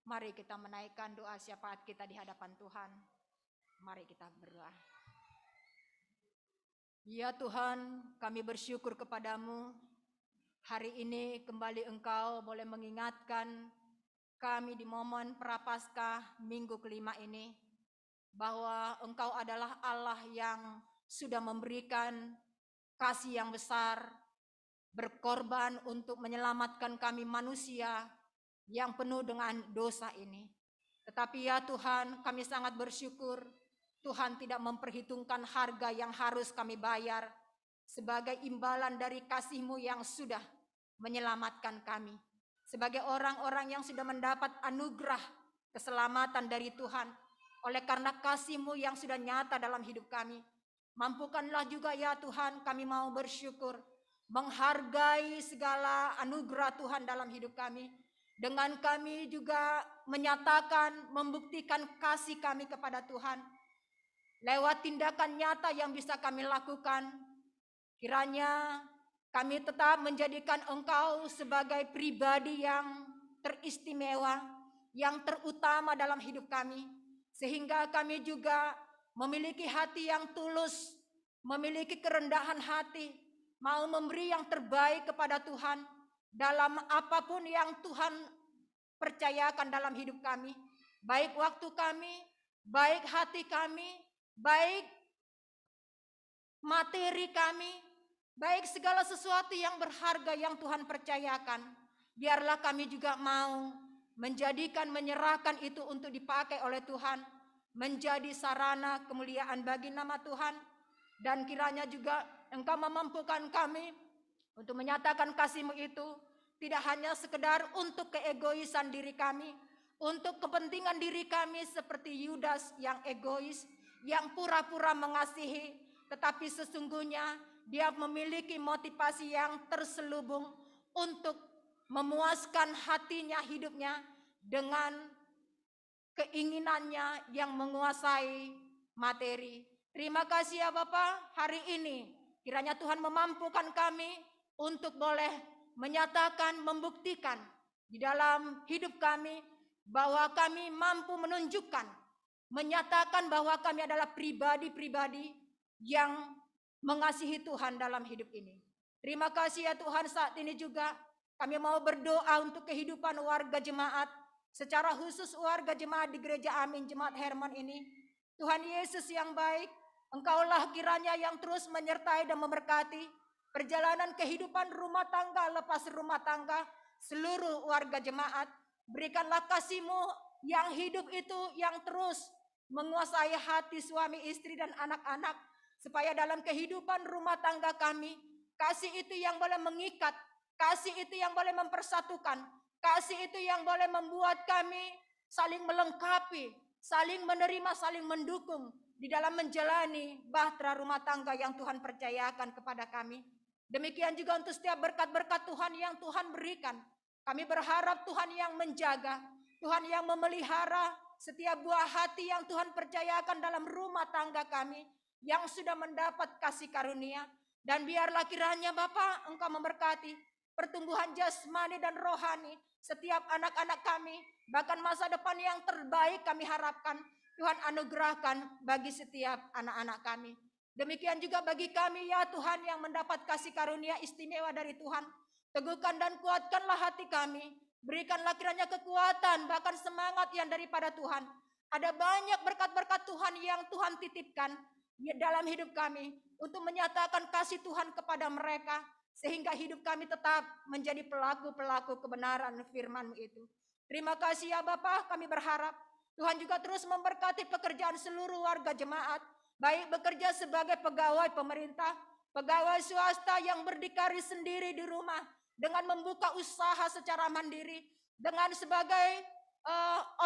mari kita menaikkan doa syafaat kita di hadapan Tuhan. Mari kita berdoa. Ya Tuhan, kami bersyukur kepadamu. Hari ini kembali Engkau boleh mengingatkan kami di momen Prapaskah minggu kelima ini, bahwa Engkau adalah Allah yang sudah memberikan kasih yang besar, berkorban untuk menyelamatkan kami manusia yang penuh dengan dosa ini. Tetapi ya Tuhan, kami sangat bersyukur Tuhan tidak memperhitungkan harga yang harus kami bayar sebagai imbalan dari kasih-Mu yang sudah menyelamatkan kami. Sebagai orang-orang yang sudah mendapat anugerah keselamatan dari Tuhan oleh karena kasih-Mu yang sudah nyata dalam hidup kami. Mampukanlah juga ya Tuhan, kami mau bersyukur menghargai segala anugerah Tuhan dalam hidup kami. Dengan kami juga menyatakan, membuktikan kasih kami kepada Tuhan. Lewat tindakan nyata yang bisa kami lakukan. Kiranya kami tetap menjadikan Engkau sebagai pribadi yang teristimewa, yang terutama dalam hidup kami. Sehingga kami juga memiliki hati yang tulus, memiliki kerendahan hati, mau memberi yang terbaik kepada Tuhan dalam apapun yang Tuhan percayakan dalam hidup kami. Baik waktu kami, baik hati kami, baik materi kami, baik segala sesuatu yang berharga yang Tuhan percayakan. Biarlah kami juga mau menjadikan, menyerahkan itu untuk dipakai oleh Tuhan, menjadi sarana kemuliaan bagi nama Tuhan. Dan kiranya juga Engkau memampukan kami untuk menyatakan kasih-Mu itu tidak hanya sekedar untuk keegoisan diri kami, untuk kepentingan diri kami seperti Yudas yang egois, yang pura-pura mengasihi, tetapi sesungguhnya dia memiliki motivasi yang terselubung untuk memuaskan hatinya, hidupnya dengan keinginannya yang menguasai materi. Terima kasih ya Bapa, hari ini kiranya Tuhan memampukan kami untuk boleh menyatakan, membuktikan di dalam hidup kami bahwa kami mampu menunjukkan, menyatakan bahwa kami adalah pribadi-pribadi yang mengasihi Tuhan dalam hidup ini. Terima kasih ya Tuhan, saat ini juga kami mau berdoa untuk kehidupan warga jemaat, secara khusus warga jemaat di Gereja Amin Jemaat Hermon ini. Tuhan Yesus yang baik, Engkaulah kiranya yang terus menyertai dan memberkati perjalanan kehidupan rumah tangga lepas rumah tangga seluruh warga jemaat. Berikanlah kasih-Mu yang hidup itu yang terus menguasai hati suami, istri, dan anak-anak, supaya dalam kehidupan rumah tangga kami, kasih itu yang boleh mengikat, kasih itu yang boleh mempersatukan, kasih itu yang boleh membuat kami saling melengkapi, saling menerima, saling mendukung di dalam menjalani bahtera rumah tangga yang Tuhan percayakan kepada kami. Demikian juga untuk setiap berkat-berkat Tuhan yang Tuhan berikan. Kami berharap Tuhan yang menjaga, Tuhan yang memelihara setiap buah hati yang Tuhan percayakan dalam rumah tangga kami yang sudah mendapat kasih karunia. Dan biarlah kiranya Bapa, Engkau memberkati pertumbuhan jasmani dan rohani setiap anak-anak kami, bahkan masa depan yang terbaik kami harapkan Tuhan anugerahkan bagi setiap anak-anak kami. Demikian juga bagi kami ya Tuhan yang mendapat kasih karunia istimewa dari Tuhan. Teguhkan dan kuatkanlah hati kami. Berikanlah kiranya kekuatan bahkan semangat yang daripada Tuhan. Ada banyak berkat-berkat Tuhan yang Tuhan titipkan dalam hidup kami untuk menyatakan kasih Tuhan kepada mereka, sehingga hidup kami tetap menjadi pelaku-pelaku kebenaran firman-Mu itu. Terima kasih ya Bapa, kami berharap Tuhan juga terus memberkati pekerjaan seluruh warga jemaat, baik bekerja sebagai pegawai pemerintah, pegawai swasta yang berdikari sendiri di rumah, dengan membuka usaha secara mandiri, dengan sebagai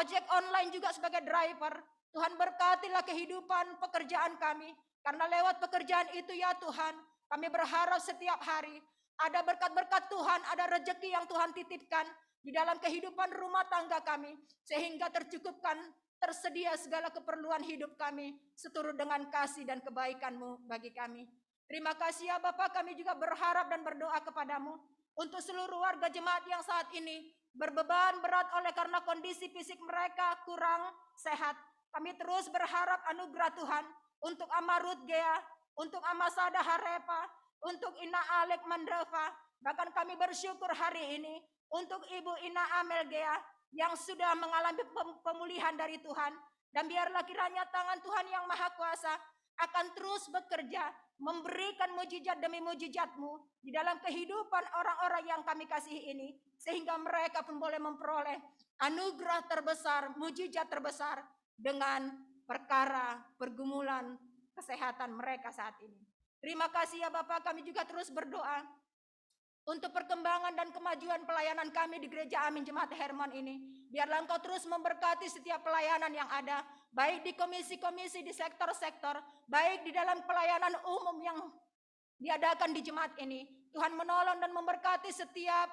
ojek online juga sebagai driver. Tuhan berkatilah kehidupan pekerjaan kami, karena lewat pekerjaan itu ya Tuhan, kami berharap setiap hari ada berkat-berkat Tuhan, ada rezeki yang Tuhan titipkan di dalam kehidupan rumah tangga kami, sehingga tercukupkan, tersedia segala keperluan hidup kami seturut dengan kasih dan kebaikan-Mu bagi kami. Terima kasih ya Bapak, kami juga berharap dan berdoa kepadamu untuk seluruh warga jemaat yang saat ini berbeban berat oleh karena kondisi fisik mereka kurang sehat. Kami terus berharap anugerah Tuhan untuk Ama Ruth Gea, untuk Ama Sada Harepa, untuk Ina Alek Mandreva. Bahkan kami bersyukur hari ini untuk Ibu Ina Amel Gea yang sudah mengalami pemulihan dari Tuhan. Dan biarlah kiranya tangan Tuhan yang Maha Kuasa akan terus bekerja, memberikan mujizat demi mujizat-Mu di dalam kehidupan orang-orang yang kami kasihi ini, sehingga mereka pun boleh memperoleh anugerah terbesar, mujizat terbesar dengan perkara pergumulan kesehatan mereka saat ini. Terima kasih ya Bapak, kami juga terus berdoa untuk perkembangan dan kemajuan pelayanan kami di Gereja Amin Jemaat Hermon ini. Biarlah Engkau terus memberkati setiap pelayanan yang ada, baik di komisi-komisi, di sektor-sektor, baik di dalam pelayanan umum yang diadakan di jemaat ini. Tuhan menolong dan memberkati setiap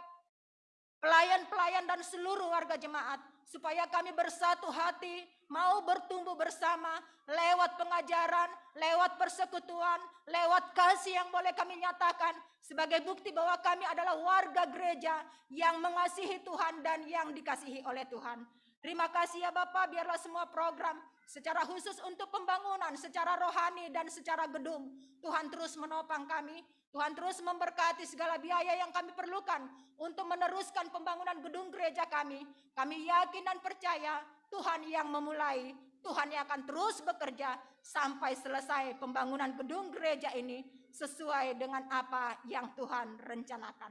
pelayan-pelayan dan seluruh warga jemaat, supaya kami bersatu hati, mau bertumbuh bersama, lewat pengajaran, lewat persekutuan, lewat kasih yang boleh kami nyatakan, sebagai bukti bahwa kami adalah warga gereja yang mengasihi Tuhan dan yang dikasihi oleh Tuhan. Terima kasih ya Bapak, biarlah semua program secara khusus untuk pembangunan, secara rohani dan secara gedung, Tuhan terus menopang kami. Tuhan terus memberkati segala biaya yang kami perlukan untuk meneruskan pembangunan gedung gereja kami. Kami yakin dan percaya Tuhan yang memulai, Tuhan yang akan terus bekerja sampai selesai pembangunan gedung gereja ini sesuai dengan apa yang Tuhan rencanakan.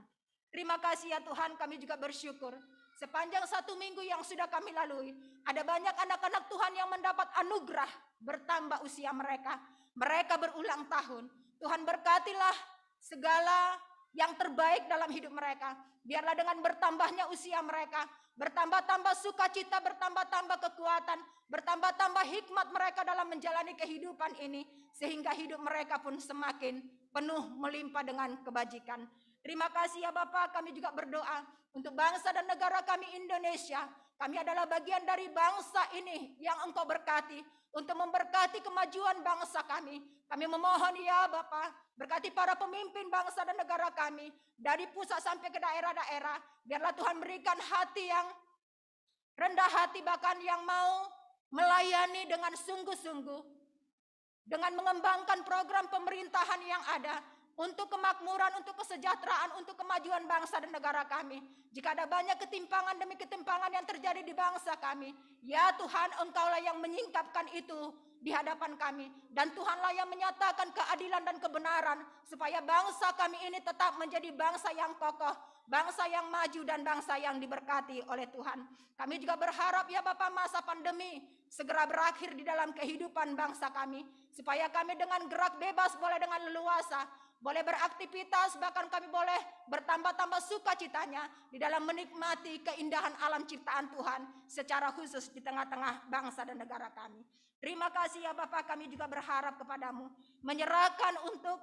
Terima kasih ya Tuhan, kami juga bersyukur. Sepanjang 1 minggu yang sudah kami lalui, ada banyak anak-anak Tuhan yang mendapat anugerah bertambah usia mereka. Mereka berulang tahun. Tuhan berkatilah segala yang terbaik dalam hidup mereka. Biarlah dengan bertambahnya usia mereka, bertambah-tambah sukacita, bertambah-tambah kekuatan, bertambah-tambah hikmat mereka dalam menjalani kehidupan ini, sehingga hidup mereka pun semakin penuh melimpah dengan kebajikan. Terima kasih ya Bapak, kami juga berdoa untuk bangsa dan negara kami Indonesia. Kami adalah bagian dari bangsa ini yang Engkau berkati, untuk memberkati kemajuan bangsa kami. Kami memohon ya Bapak, berkati para pemimpin bangsa dan negara kami, dari pusat sampai ke daerah-daerah. Biarlah Tuhan berikan hati yang rendah hati, bahkan yang mau melayani dengan sungguh-sungguh, dengan mengembangkan program pemerintahan yang ada, untuk kemakmuran, untuk kesejahteraan, untuk kemajuan bangsa dan negara kami. Jika ada banyak ketimpangan demi ketimpangan yang terjadi di bangsa kami, ya Tuhan, Engkaulah yang menyingkapkan itu di hadapan kami. Dan Tuhanlah yang menyatakan keadilan dan kebenaran, supaya bangsa kami ini tetap menjadi bangsa yang kokoh, bangsa yang maju, dan bangsa yang diberkati oleh Tuhan. Kami juga berharap ya Bapak, masa pandemi segera berakhir di dalam kehidupan bangsa kami, supaya kami dengan gerak bebas boleh dengan leluasa, boleh beraktivitas, bahkan kami boleh bertambah-tambah sukacitanya di dalam menikmati keindahan alam ciptaan Tuhan secara khusus di tengah-tengah bangsa dan negara kami. Terima kasih ya Bapak, kami juga berharap kepadamu, menyerahkan untuk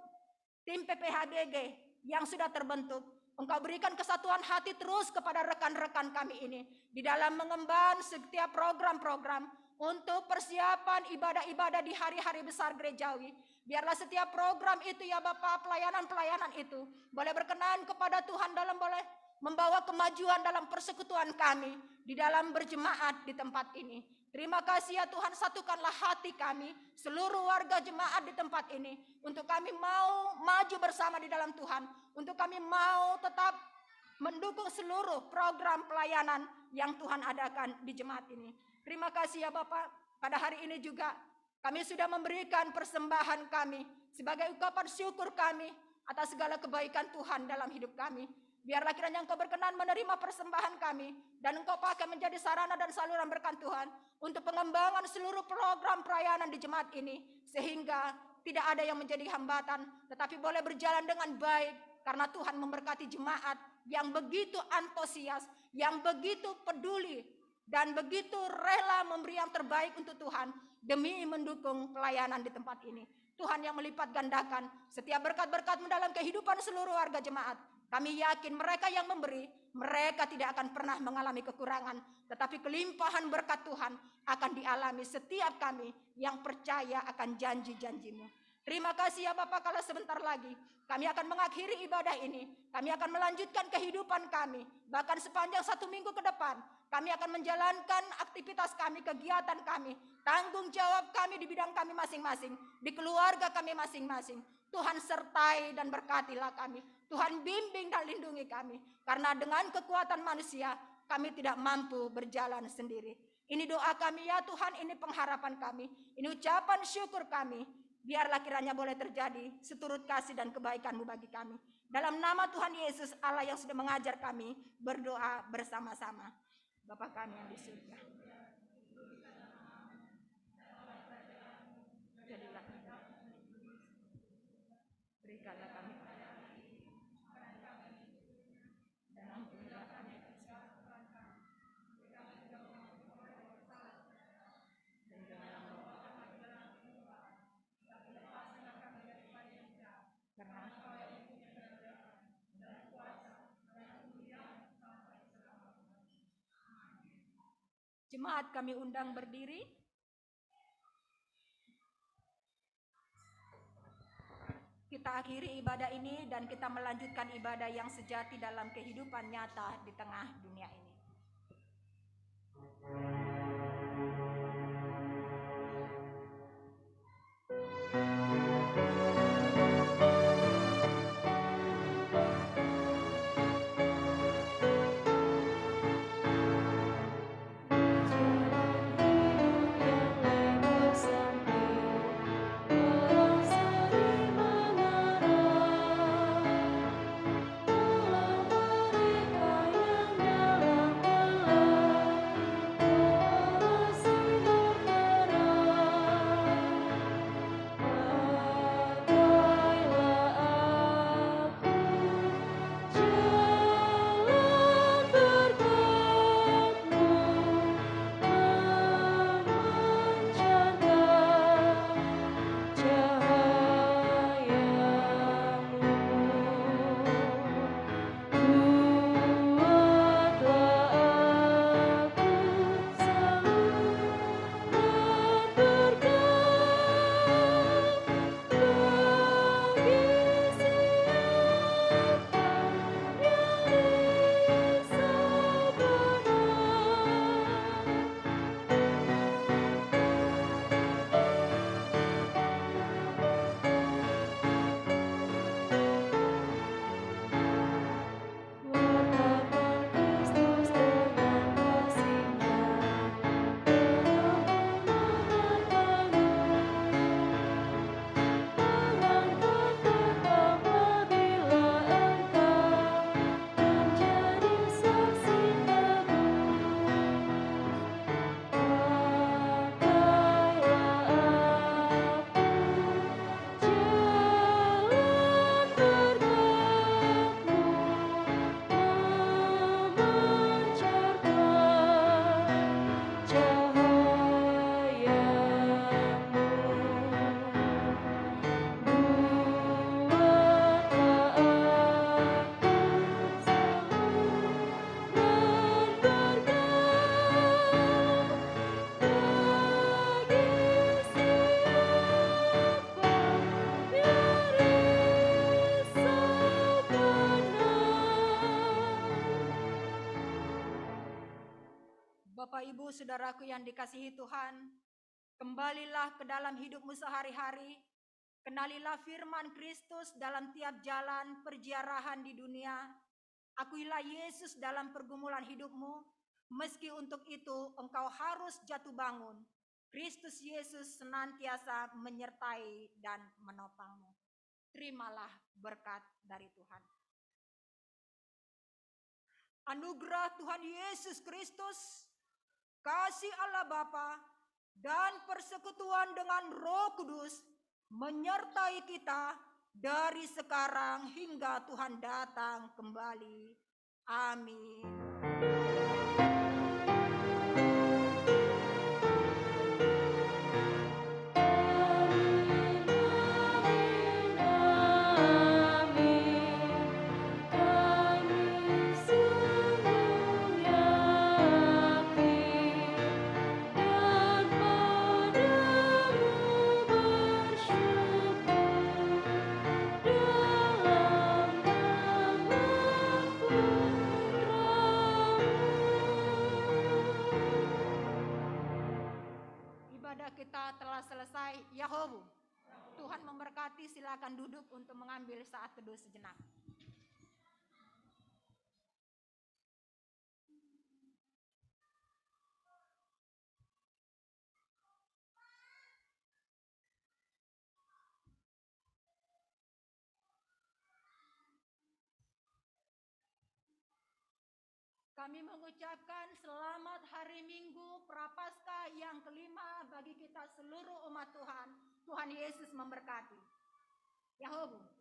tim PPHBG yang sudah terbentuk. Engkau berikan kesatuan hati terus kepada rekan-rekan kami ini di dalam mengemban setiap program-program untuk persiapan ibadah-ibadah di hari-hari besar gerejawi. Biarlah setiap program itu ya Bapak, pelayanan-pelayanan itu boleh berkenan kepada Tuhan dalam boleh membawa kemajuan dalam persekutuan kami di dalam berjemaat di tempat ini. Terima kasih ya Tuhan, satukanlah hati kami, seluruh warga jemaat di tempat ini, untuk kami mau maju bersama di dalam Tuhan, untuk kami mau tetap mendukung seluruh program pelayanan yang Tuhan adakan di jemaat ini. Terima kasih ya Bapak, pada hari ini juga kami sudah memberikan persembahan kami sebagai ungkapan syukur kami atas segala kebaikan Tuhan dalam hidup kami. Biarlah kiranya Engkau berkenan menerima persembahan kami, dan Engkau pakai menjadi sarana dan saluran berkat Tuhan untuk pengembangan seluruh program pelayanan di jemaat ini, sehingga tidak ada yang menjadi hambatan, tetapi boleh berjalan dengan baik, karena Tuhan memberkati jemaat yang begitu antusias, yang begitu peduli, dan begitu rela memberi yang terbaik untuk Tuhan demi mendukung pelayanan di tempat ini. Tuhan yang melipat gandakan setiap berkat-berkat dalam kehidupan seluruh warga jemaat. Kami yakin mereka yang memberi, mereka tidak akan pernah mengalami kekurangan, tetapi kelimpahan berkat Tuhan akan dialami setiap kami yang percaya akan janji-janji-Mu. Terima kasih ya Bapak, kalau sebentar lagi kami akan mengakhiri ibadah ini. Kami akan melanjutkan kehidupan kami. Bahkan sepanjang 1 minggu ke depan, kami akan menjalankan aktivitas kami, kegiatan kami, tanggung jawab kami di bidang kami masing-masing, di keluarga kami masing-masing. Tuhan sertai dan berkatilah kami. Tuhan bimbing dan lindungi kami. Karena dengan kekuatan manusia, kami tidak mampu berjalan sendiri. Ini doa kami ya Tuhan, ini pengharapan kami. Ini ucapan syukur kami. Biarlah kiranya boleh terjadi seturut kasih dan kebaikan-Mu bagi kami. Dalam nama Tuhan Yesus, Allah yang sudah mengajar kami berdoa bersama-sama. Bapa kami yang di surga. Jadilah berikanlah kami dan ampunilah kami Jemaat kami undang berdiri. Kita akhiri ibadah ini dan kita melanjutkan ibadah yang sejati dalam kehidupan nyata di tengah dunia ini. Bapak, Ibu, Saudaraku yang dikasihi Tuhan, kembalilah ke dalam hidupmu sehari-hari, kenalilah firman Kristus dalam tiap jalan perziarahan di dunia, akuilah Yesus dalam pergumulan hidupmu, meski untuk itu engkau harus jatuh bangun, Kristus Yesus senantiasa menyertai dan menopangmu. Terimalah berkat dari Tuhan. Anugerah Tuhan Yesus Kristus, kasih Allah Bapa, dan persekutuan dengan Roh Kudus menyertai kita dari sekarang hingga Tuhan datang kembali. Amin. Bersyukur silakan duduk untuk mengambil saat teduh sejenak. Kami mengucapkan selamat hari Minggu Prapaskah yang kelima bagi kita seluruh umat Tuhan. Tuhan Yesus memberkati. Yahobu.